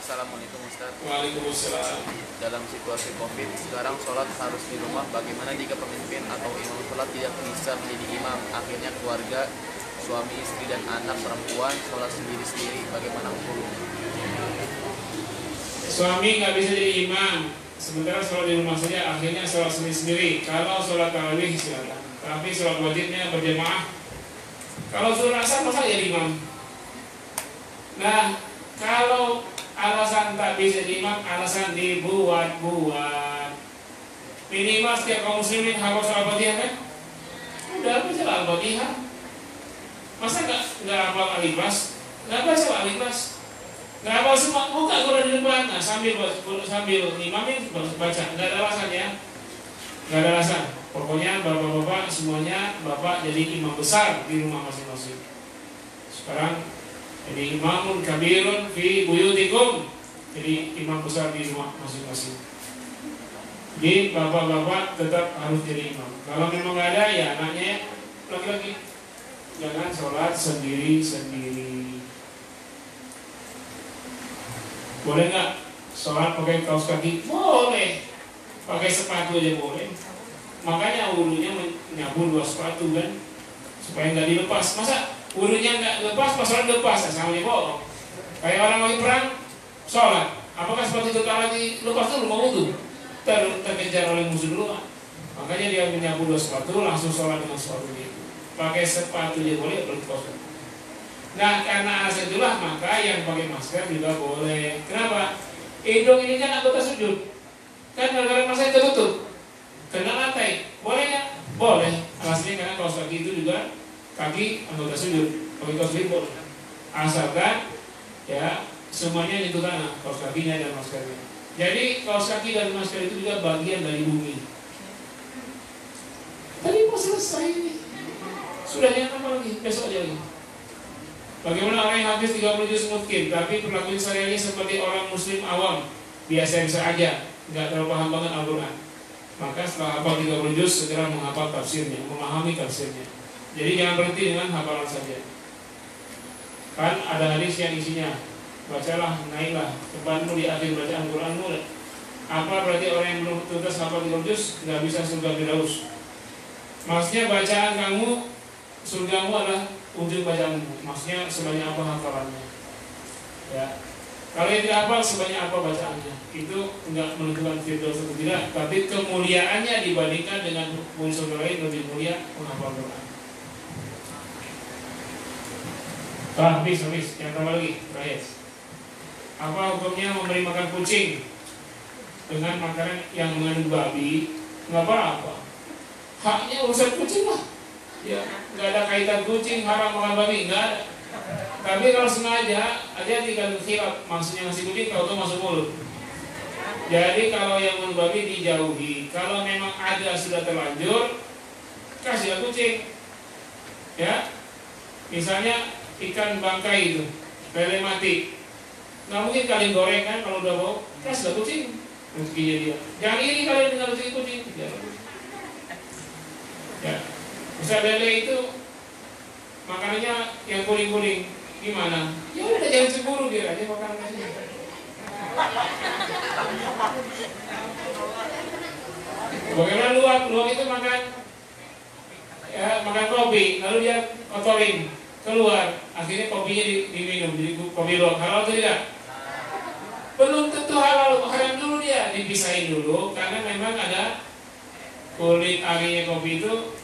Assalamualaikum Ustaz. Waalaikumsalam. Dalam situasi COVID sekarang sholat harus di rumah. Bagaimana jika pemimpin atau imam sholat tidak bisa menjadi imam? Akhirnya keluarga, suami, istri dan anak perempuan sholat sendiri-sendiri. Bagaimana hukumnya? Suami nggak bisa jadi imam, sementara sholat di rumah saja, akhirnya sholat sendiri-sendiri. Kalau sholat tarawih silakan, tapi sholat wajibnya berjamaah. Kalau sholat asar masa jadi imam? Nah, kalau alasan tak bisa jadi imam, alasan dibuat-buat. Minimal setiap kaum muslimin hafal sholat Fatihah kan? Udah baca Al-Fatihah. Masa nggak hafal Al-Ikhlas? Nggak baca Al-Ikhlas? Nggak hafal semua, buka Quran di depan. Nah, sambil imamin baca. Nggak ada alasan ya. Nggak ada alasan. Pokoknya bapak-bapak semuanya bapak jadi imam besar di rumah masing-masing. Sekarang jadi imamun kabirun fi buyutikum. Jadi imam besar di rumah masing-masing. Jadi bapak-bapak tetap harus jadi imam. Kalau memang nggak ada ya anaknya laki-laki. Jangan sholat sendiri-sendiri. Boleh nggak sholat pakai kaos kaki? Boleh. Pakai sepatu aja boleh. Makanya wulunya menyabun 2 sepatu kan, supaya nggak dilepas. Masa wulunya nggak lepas, pas sholat lepas? Sama aja bohong. Kayak orang lagi perang, sholat. Apakah sepatu itu lagi lepas dulu mau wudhu? Terkejar oleh musuh dulu. Makanya dia menyabun 2 sepatu, langsung sholat dengan sepatunya itu. Pakai sepatu aja boleh, berlepas. Nah, karena alasan itulah maka yang pakai masker juga boleh. Kenapa? Hidung ini kan anggota sujud. Kan gara-gara masker tertutup, kena lantai. Boleh nggak? Boleh. Alasannya karena kaos kaki itu juga kaki anggota sujud. Pakai kaos kaki boleh. Asalkan ya semuanya itu tanah, kaos kakinya dan maskernya. Jadi kaos kaki dan masker itu juga bagian dari bumi. Tadi mau selesai ini. Sudah jangan apa lagi? Besok aja lagi. Bagaimana orang yang habis 30 juz mungkin, tapi perlakuan sehari-hari seperti orang muslim awam, biasa-biasa aja, nggak terlalu paham banget Al-Quran. Maka setelah hafal 30 juz, segera menghafal tafsirnya, memahami tafsirnya. Jadi jangan berhenti dengan hafalan saja. Kan ada hadis yang isinya, bacalah, naiklah, tempatmu di akhir bacaan Quranmu. Apa berarti orang yang belum tuntas hafal 30 juz, nggak bisa surga Firdaus? Maksudnya bacaan kamu, surgamu adalah ujung bacaanmu. Maksudnya sebanyak apa hafalannya. Ya. Kalau yang tidak hafal sebanyak apa bacaannya, itu enggak menentukan firdaus atau tidak, tapi kemuliaannya dibandingkan dengan unsur lain lebih mulia menghafal Quran. Habis. Yang tambah lagi, terakhir. Apa hukumnya memberi makan kucing dengan makanan yang mengandung babi? Nggak apa-apa. Haknya urusan kucing lah. Ya, nggak ada kaitan kucing haram makan babi, nggak ada. Tapi kalau sengaja, hati-hati kalau khilaf, maksudnya ngasih kucing kalau itu masuk mulut. Jadi kalau yang membabi dijauhi. Kalau memang ada sudah terlanjur, kasih kucing. Ya, misalnya ikan bangkai itu, lele mati, nggak mungkin kalian goreng kan kalau udah bau, kasih kucing. Rezekinya dia. Jangan iri kalian dengan rezeki kucing. Ya, bisa lele itu makanannya yang kuning-kuning. Gimana? Ya udah jangan cemburu, dia aja makan aja. Bagaimana luwak itu makan kopi, lalu dia kotorin keluar, akhirnya kopinya diminum, jadi kopi luwak. Halal atau tidak? Belum tentu halal, haram dulu dia, dipisahin dulu karena memang ada kulit arinya kopi itu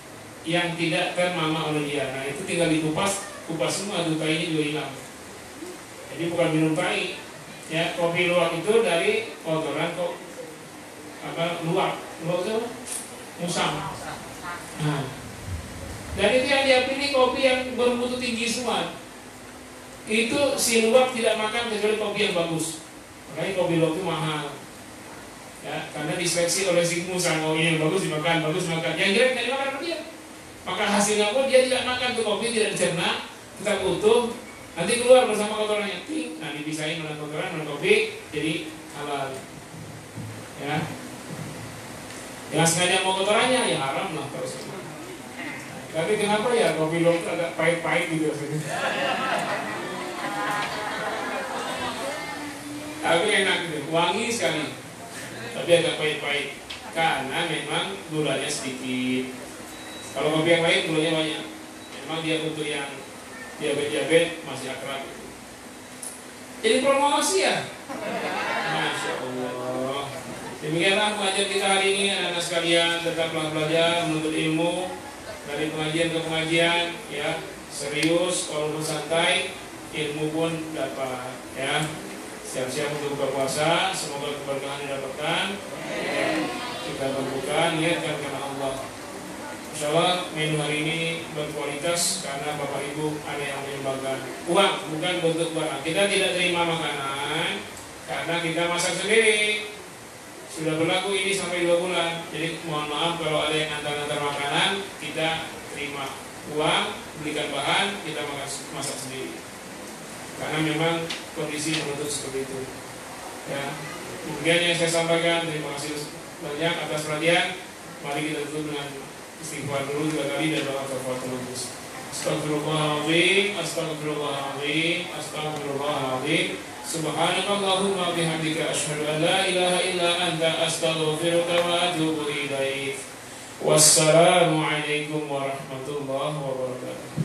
yang tidak termama oleh dia. Nah itu tinggal dikupas, kupas semua tuh tainya juga hilang. Jadi bukan minum tai. Ya, kopi luwak itu dari kotoran kok luwak itu musang. Nah, dan itu yang dia pilih kopi yang bermutu tinggi semua. Itu si luwak tidak makan kecuali kopi yang bagus. Makanya kopi luwak itu mahal. Ya, karena diseleksi oleh si musang, oh ini yang bagus dimakan, bagus makan. Yang jelek tidak dimakan sama dia. Maka hasilnya pun dia tidak makan tuh kopi, tidak dicerna, tetap utuh. Nanti keluar bersama kotorannya, nah dipisahin dengan kotoran dengan kopi, jadi halal. Ya, yang sengaja mau kotorannya ya haram lah terus. Tapi kenapa ya kopi luwak agak pahit-pahit gitu? Tapi enak gitu, wangi sekali, tapi agak pahit-pahit karena memang gulanya sedikit. Kalau kopi yang lain gulanya banyak. Memang dia untuk yang diabetes masih akrab. Jadi promosi ya. Masya Allah. Demikianlah pengajian kita hari ini, anak-anak sekalian. Tetaplah belajar, menuntut ilmu dari pengajian ke pengajian, ya. Serius, kalau bersantai, ilmu pun dapat, ya. Siap-siap untuk buka puasa. Semoga keberkahan didapatkan. Kita berbuka, niatkan karena Allah. Insyaallah menu hari ini berkualitas karena Bapak Ibu ada yang menyumbangkan uang, bukan bentuk barang. Kita tidak terima makanan karena kita masak sendiri. Sudah berlaku ini sampai 2 bulan. Jadi mohon maaf kalau ada yang antar-antar makanan, kita terima uang, belikan bahan, kita masak sendiri. Karena memang kondisi menuntut seperti itu. Ya, kemudian yang saya sampaikan, terima kasih banyak atas perhatian. Mari kita tutup dengan istighfar dulu 3 kali dan doa kafaratul majlis. Astagfirullahaladzim, astagfirullahaladzim, astagfirullahaladzim. Subhanakallahumma bihamdika asyhadu an la ilaha illa anta astaghfiruka wa atubu ilaik. Wassalamualaikum warahmatullahi wabarakatuh.